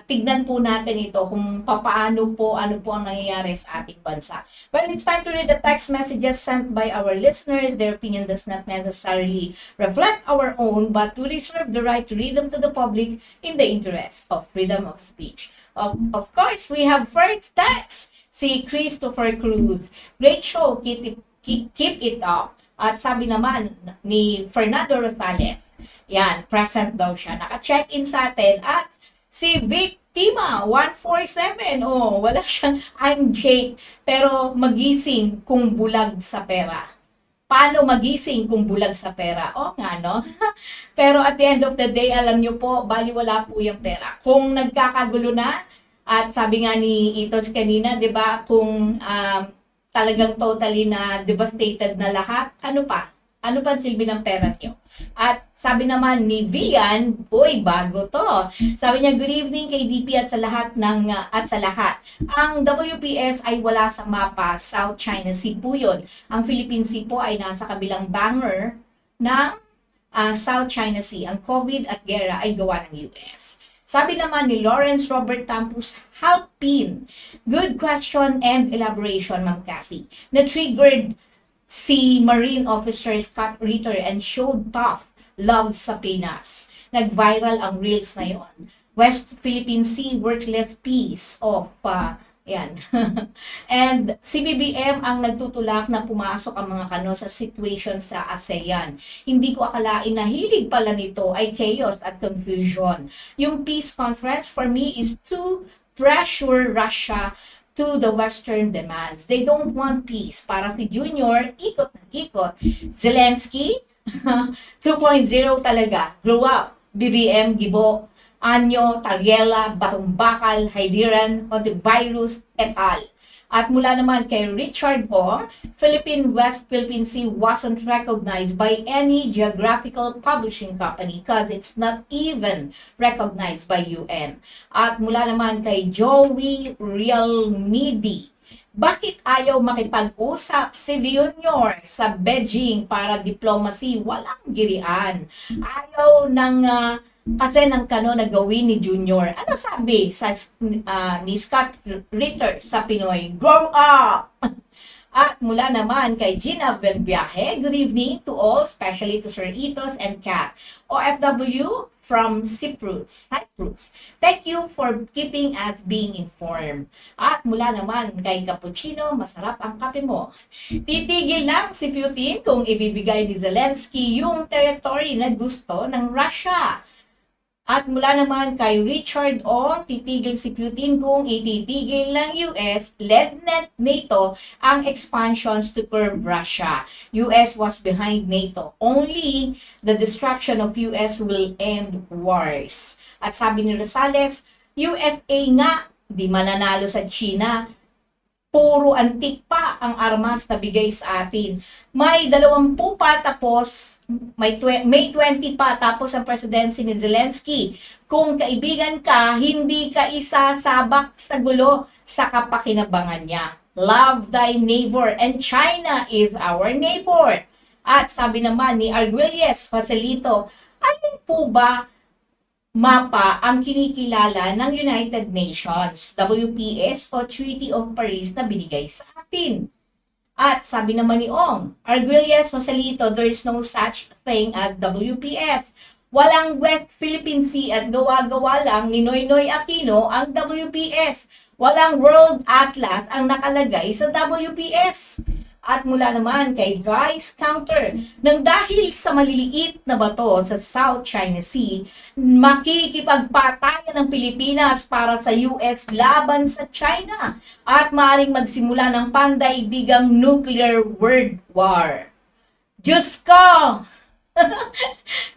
tignan po natin ito kung papaano po, ano po ang nangyayari sa ating bansa. Well, it's time to read the text messages sent by our listeners. Their opinion does not necessarily reflect our own, but we reserve the right to read them to the public in the interest of freedom of speech. Of course, we have first text. Si Christopher Cruz, great show, keep it up. At sabi naman ni Fernando Rosales, yan, present daw siya. Naka-check-in sa atin. At si Victima 147, wala siyang I'm Jake, pero magising kung bulag sa pera. Paano magising kung bulag sa pera? Nga, no? Pero at the end of the day, alam nyo po, baliwala po yung pera. Kung nagkakagulo na, at sabi nga ni Itos kanina, 'di ba, kung talagang totally na devastated na lahat, ano pa? Ano pa ang silbi ng pera niyo? At sabi naman ni Vian, bago to. Sabi niya, good evening KDP at sa lahat Ang WPS ay wala sa mapa, South China Sea po yun. Ang Philippine Sea po ay nasa kabilang banner ng South China Sea. Ang COVID at gera ay gawa ng US. Sabi naman ni Lawrence Robert Tampus Halpin, good question and elaboration, Ma'am Cathy. Na-triggered si Marine Officer Scott Ritter and showed tough love sa Pinas. Nag-viral ang reels na yon. West Philippine Sea, worthless piece of yan. And si BBM ang nagtutulak na pumasok ang mga kano sa situation sa ASEAN. Hindi ko akalain na hilig pala nito ay chaos at confusion. Yung peace conference for me is to pressure Russia to the Western demands. They don't want peace. Para si Junior, ikot ng ikot. Zelensky, 2.0 talaga. Grow up. BBM, Gibo, Anyo, Tariela, Batumbakal, Haidiran, Virus, et al. At mula naman kay Richard Ong, West Philippine Sea wasn't recognized by any geographical publishing company because it's not even recognized by UN. At mula naman kay Joey Realmidi, bakit ayaw makipag-usap si Leonor sa Beijing para diplomacy? Walang girian. Ayaw ng kasi ng kano na gawin ni Junior. Ano sabi ni Scott Ritter sa Pinoy? Grow up! At mula naman kay Gina Benbiahe, good evening to all, especially to Sir Itos and Kat. OFW from Cyprus. Thank you for keeping us being informed. At mula naman kay Cappuccino, masarap ang kape mo. Titigil lang si Putin kung ibibigay ni Zelensky yung territory na gusto ng Russia. At mula naman kay Richard Ong, titigil si Putin kung ititigil ng US-led NATO ang expansions to curb Russia. US was behind NATO. Only the destruction of US will end wars. At sabi ni Rosales, USA nga, di mananalo sa China. Puro antik pa ang armas na bigay sa atin. May 20 pa tapos, May 20 pa tapos ang presidency ni Zelensky. Kung kaibigan ka, hindi ka isasabak sa gulo sa kapakinabangan niya. Love thy neighbor and China is our neighbor. At sabi naman ni Arguelles Joselito, alin po ba mapa ang kinikilala ng United Nations, WPS o Treaty of Paris na binigay sa atin? At sabi naman ni Ong, Arguelles Joselito, there is no such thing as WPS. Walang West Philippine Sea at gawa-gawa lang ni Noynoy Aquino ang WPS. Walang World Atlas ang nakalagay sa WPS. At mula naman kay Guys Counter, nang dahil sa maliliit na bato sa South China Sea, makikipagpatayan ng Pilipinas para sa US laban sa China at maaaring magsimula ng pandaigdigang nuclear world war. Diyos ko!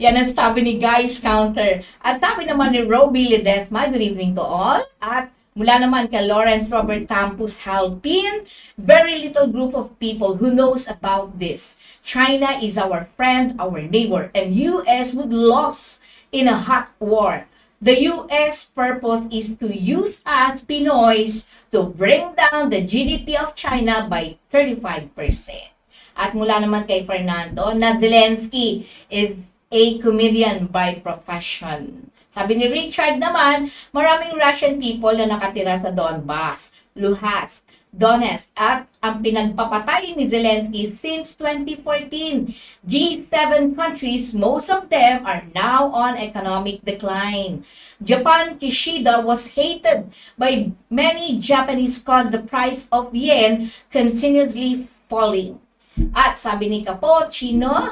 Yan ang sabi ni Guys Counter. At sabi naman ni Roby Ledesma, good evening to all. At mula naman kay Lawrence Robert Campus Halpin, very little group of people who knows about this. China is our friend, our neighbor, and US would lose in a hot war. The US purpose is to use us Pinoys to bring down the GDP of China by 35%. At mula naman kay Fernando, na Zelensky is a comedian by profession. Sabi ni Richard naman, maraming Russian people na nakatira sa Donbas, Luhansk, Donetsk at ang pinagpapatay ni Zelensky since 2014. G7 countries, most of them are now on economic decline. Japan Kishida was hated by many Japanese cause the price of yen continuously falling. At sabi ni Capocino,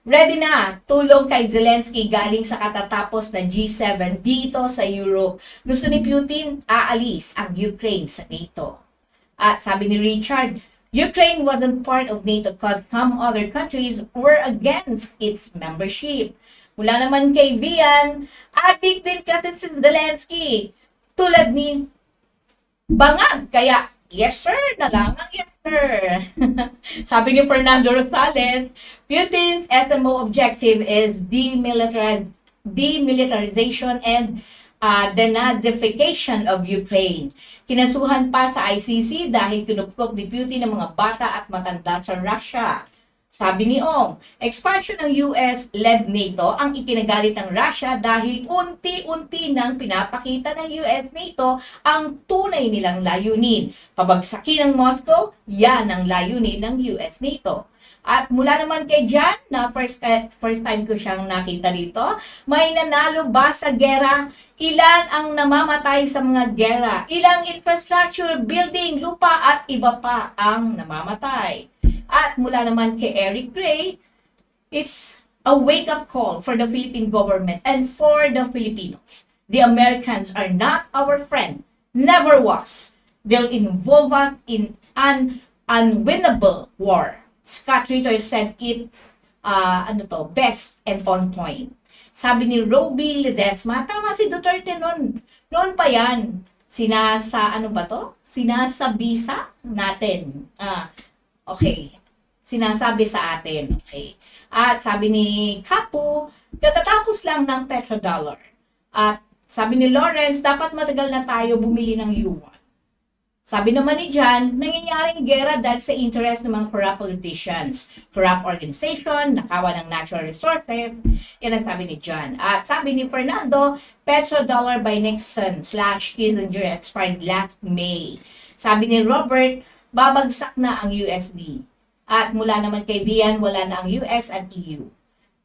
ready na, tulong kay Zelensky galing sa katatapos na G7 dito sa Europe. Gusto ni Putin, aalis ang Ukraine sa NATO. At sabi ni Richard, Ukraine wasn't part of NATO because some other countries were against its membership. Mula naman kay Vian, adik din kasi si Zelensky. Tulad ni Bangag, kaya yes sir na lang ang yes sir. Sabi ni Fernando Rosales, Putin's SMO objective is demilitarization and denazification of Ukraine. Kinasuhan pa sa ICC dahil kinupkop ni Putin ng mga bata at matanda sa Russia. Sabi ni Ong, expansion ng US-led NATO ang ikinagalit ng Russia dahil unti-unti nang pinapakita ng US-NATO ang tunay nilang layunin. Pabagsakin ng Moscow, yan ang layunin ng US-NATO. At mula naman kay Jan, na first time ko siyang nakita dito, may nanalo ba sa gera? Ilan ang namamatay sa mga gera? Ilang infrastructure, building, lupa at iba pa ang namamatay? At mula naman kay Eric Gray, it's a wake-up call for the Philippine government and for the Filipinos. The Americans are not our friend, never was. They'll involve us in an unwinnable war. Scott Ritter said it best and on point. Sabi ni Roby Ledesma, tama si Duterte noon pa yan. Sinasabisa natin. Okay. Sinasabi sa atin. Okay. At sabi ni Kapu, katatapos lang ng petrodollar. At sabi ni Lawrence, dapat matagal na tayo bumili ng yuan. Sabi naman ni Jan, nangyayaring gera dahil sa interest ng mga corrupt politicians, corrupt organization, nakawa ng natural resources. Yan ang sabi ni Jan. At sabi ni Fernando, petrodollar by Nixon/Kissinger expired last May. Sabi ni Robert, babagsak na ang USD. At mula naman kay Vian, wala na ang US at EU.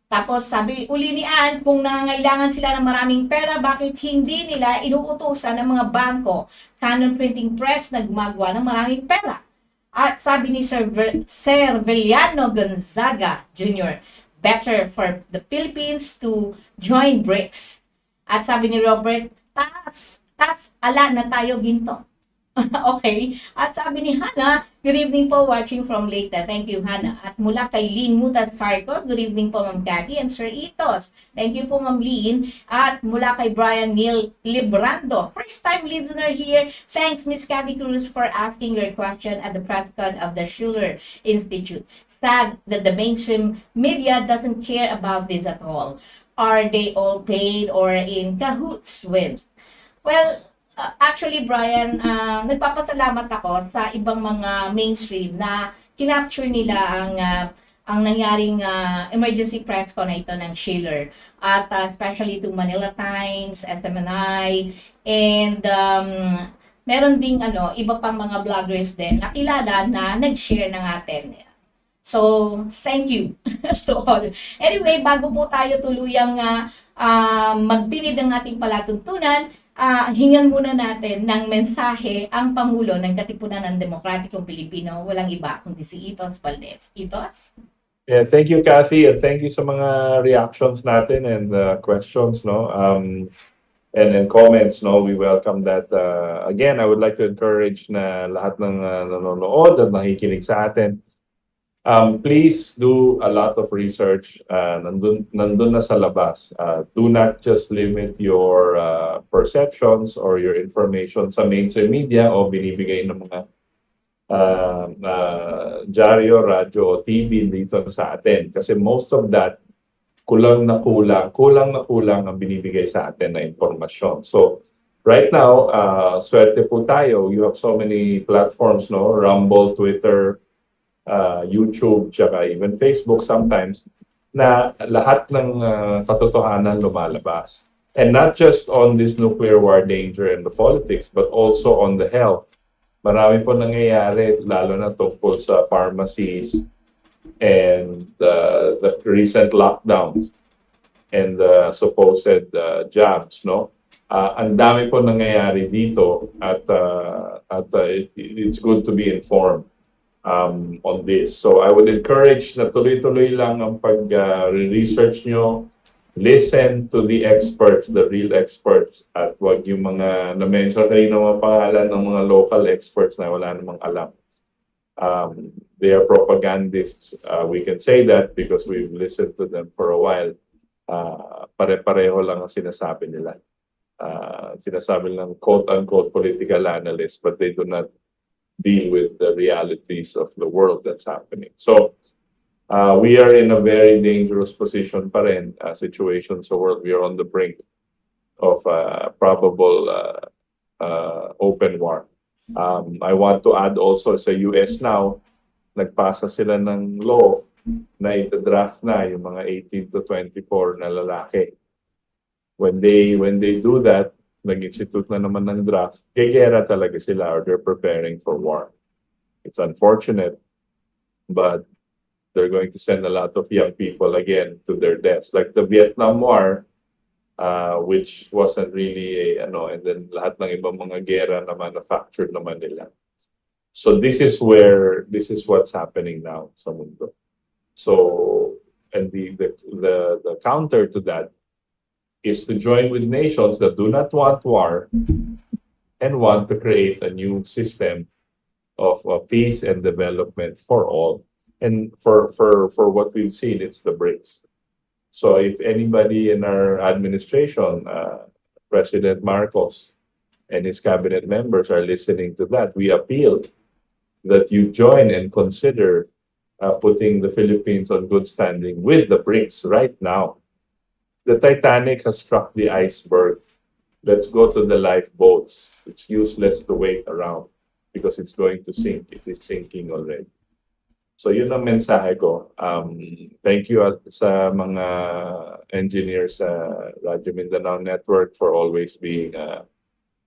Tapos sabi uli ni Ann, kung nangangailangan sila ng maraming pera, bakit hindi nila inuutusan ng mga bangko, Canon Printing Press na gumagawa ng maraming pera? At sabi ni Sir Veliano Gonzaga Jr., better for the Philippines to join BRICS. At sabi ni Robert, ala na tayo ginto. Okay. At sabi ni Hannah, good evening po, watching from Leyte. Thank you, Hannah. At mula kay Lynn Mutas Sarko, good evening po, Ma'am Cathy and Sir Itos. Thank you po, Ma'am Lynn. At mula kay Brian Neil Librando, first time listener here. Thanks, Miss Cathy Cruz, for asking your question at the press con of the Schuller Institute. Sad that the mainstream media doesn't care about this at all. Are they all paid or in cahoots with? Well, actually, Brian, nagpapasalamat ako sa ibang mga mainstream na kinapture nila ang nangyaring emergency press con na ito ng Schiller. At especially to Manila Times, SMNI, and meron ding iba pang mga vloggers din na kilala na nag-share ng atin. So, thank you to all. Anyway, bago po tayo tuluyang magpilid ng ating palatuntunan, hingan muna natin ng mensahe ang Pangulo ng Katipunan ng Demokratikong Pilipino, walang iba kundi si Itos Valdes. Itos? Yeah, thank you, Cathy, and thank you sa mga reactions natin and questions, no? And comments, no? We welcome that. Again, I would like to encourage na lahat ng nanonood at nakikinig sa atin. Please do a lot of research. Nandun na sa labas. Do not just limit your perceptions or your information sa mainstream media o binibigay ng mga dyaryo, radyo o TV dito sa atin. Kasi most of that, kulang na kulang ang binibigay sa atin na informasyon. So, right now, swerte po tayo. You have so many platforms, no? Rumble, Twitter, YouTube, tsaka even Facebook sometimes, na lahat ng katotohanan lumalabas. And not just on this nuclear war danger and the politics, but also on the health. Marami po nangyayari, lalo na tungkol sa pharmacies and the recent lockdowns and the supposed jabs, no? Ang dami po nangyayari dito at it's good to be informed on this. So I would encourage na tuloy-tuloy lang ang pag-research nyo. Listen to the experts, the real experts, at wag yung mga na-mention kanina mga pangalan ng mga local experts na wala namang alam. They are propagandists. We can say that because we've listened to them for a while. Pare-pareho lang ang sinasabi nila. Sinasabi lang quote-unquote political analysts, but they do not deal with the realities of the world that's happening. So, we are in a very dangerous position pa rin, situation sa world. We are on the brink of probable open war. I want to add also sa US now, nagpasa sila ng law na ita-draft na yung mga 18 to 24 na lalaki. When they do that, nag-institute na naman ng draft, gegera talaga sila or they're preparing for war. It's unfortunate, but they're going to send a lot of young people again to their deaths. Like the Vietnam War, which wasn't really and then lahat ng ibang mga gera na manufactured naman nila. So this is what's happening now sa mundo. So, and the counter to that is to join with nations that do not want war and want to create a new system of peace and development for all. And for what we've seen, it's the BRICS. So if anybody in our administration, President Marcos and his cabinet members are listening to that, we appeal that you join and consider putting the Philippines on good standing with the BRICS right now. The Titanic has struck the iceberg. Let's go to the lifeboats. It's useless to wait around because it's going to sink. It is sinking already. So yun ang mensahe ko. Thank you sa mga engineers sa Radyo Mindanao Network for always being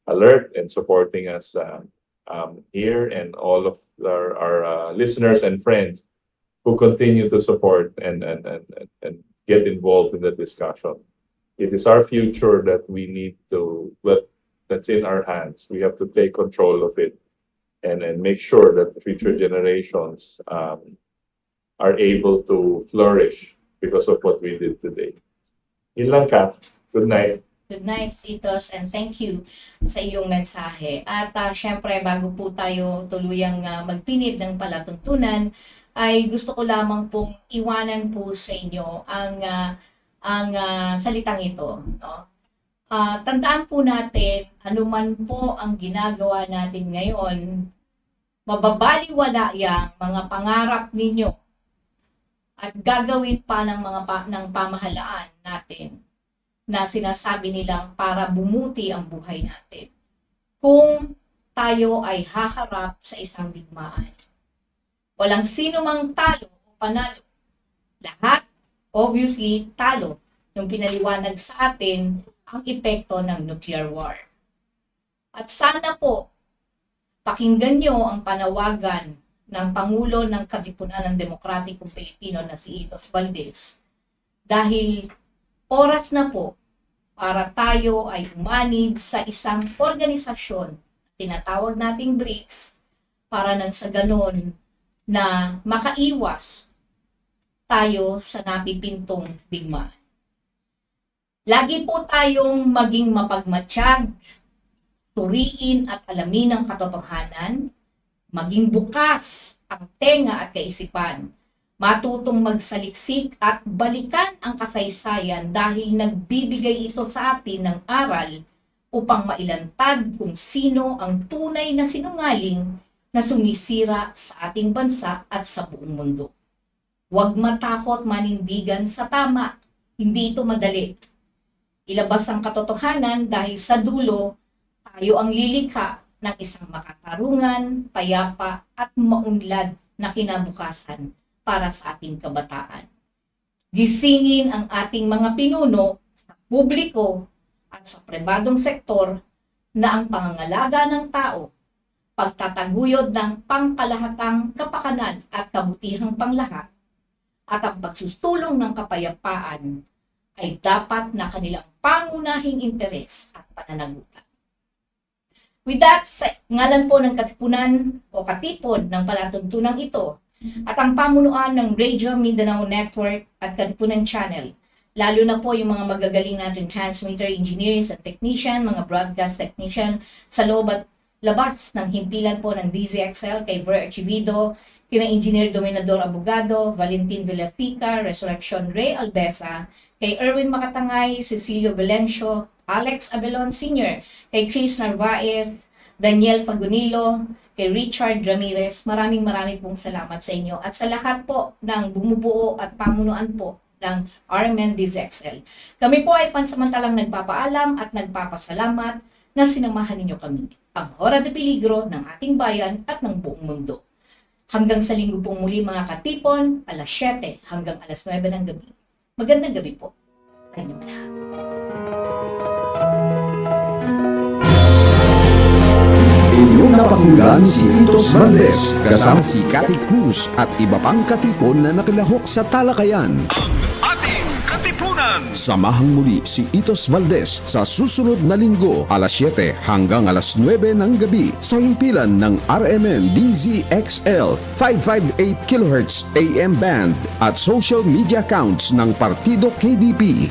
alert and supporting us here, and all of our listeners and friends who continue to support and get involved in the discussion. It is our future that we need to, that's in our hands. We have to take control of it. And make sure that the future generations are able to flourish because of what we did today. Yun lang, Kath. Good night. Good night, Titos, and thank you sa iyong mensahe. At syempre, bago po tayo tuluyang magpinid ng palatuntunan, ay gusto ko lamang pong iwanan po sa inyo ang salitang ito. No? Tandaan po natin, anuman po ang ginagawa natin ngayon, mababaliwala yang mga pangarap ninyo at gagawin pa ng ng pamahalaan natin na sinasabi nilang para bumuti ang buhay natin kung tayo ay haharap sa isang digmaan. Walang sino mang talo o panalo. Lahat, obviously, talo yung pinaliwanag sa atin ang epekto ng nuclear war. At sana po Pakinggan nyo ang panawagan ng Pangulo ng Katipunan ng Demokratikong Pilipino na si Itos Valdes. Dahil oras na po para tayo ay umanib sa isang organisasyon tinatawag nating BRICS para nang sa ganon na makaiwas tayo sa napipintong digmaan. Lagi po tayong maging mapagmatsyag, suriin at alamin ang katotohanan, maging bukas ang tenga at kaisipan, matutong magsaliksik at balikan ang kasaysayan dahil nagbibigay ito sa atin ng aral upang mailantad kung sino ang tunay na sinungaling na sumisira sa ating bansa at sa buong mundo. Huwag matakot manindigan sa tama, hindi ito madali. Ilabas ang katotohanan dahil sa dulo, tayo ang lilikha ng isang makatarungan, payapa at maunlad na kinabukasan para sa ating kabataan. Gisingin ang ating mga pinuno sa publiko at sa pribadong sektor na ang pangangalaga ng tao, pagtataguyod ng pangkalahatang kapakanan at kabutihang panglahat, at ang pagsusulong ng kapayapaan ay dapat na kanilang pangunahing interes at pananagutan. With that, sa ngalan po ng Katipunan o Katipon ng palatuntunang ito at ang pamunuan ng Radio Mindanao Network at Katipunan Channel, lalo na po yung mga magagaling natin transmitter engineers at technician, mga broadcast technician sa loob at labas ng himpilan po ng DZXL kay Ver Archivido, kina Engineer Dominador Abogado, Valentin Villartica, Resurrection Ray Albesa, kay Erwin Makatangay, Cecilio Valencio, Alex Abelon Sr., kay Chris Narvaez, Daniel Fagunilo, kay Richard Ramirez. Maraming pong salamat sa inyo at sa lahat po ng bumubuo at pamunuan po ng RMN DZXL. Kami po ay pansamantalang nagpapaalam at nagpapasalamat na sinamahan ninyo kami, ang Hora de Peligro ng ating bayan at ng buong mundo. Hanggang sa linggo pong muli mga katipon, alas 7 hanggang alas 9 ng gabi. Magandang gabi po sa inyong lahat. Inyong napakinggan si Itos Valdes kasama si Cathy Cruz at iba pang katipon na nakilahok sa talakayan. Ating Katipunan. Samahang muli si Itos Valdes sa susunod na linggo alas 7 hanggang alas 9 ng gabi sa himpilan ng RMN DZXL 558 kHz AM band at social media accounts ng Partido KDP.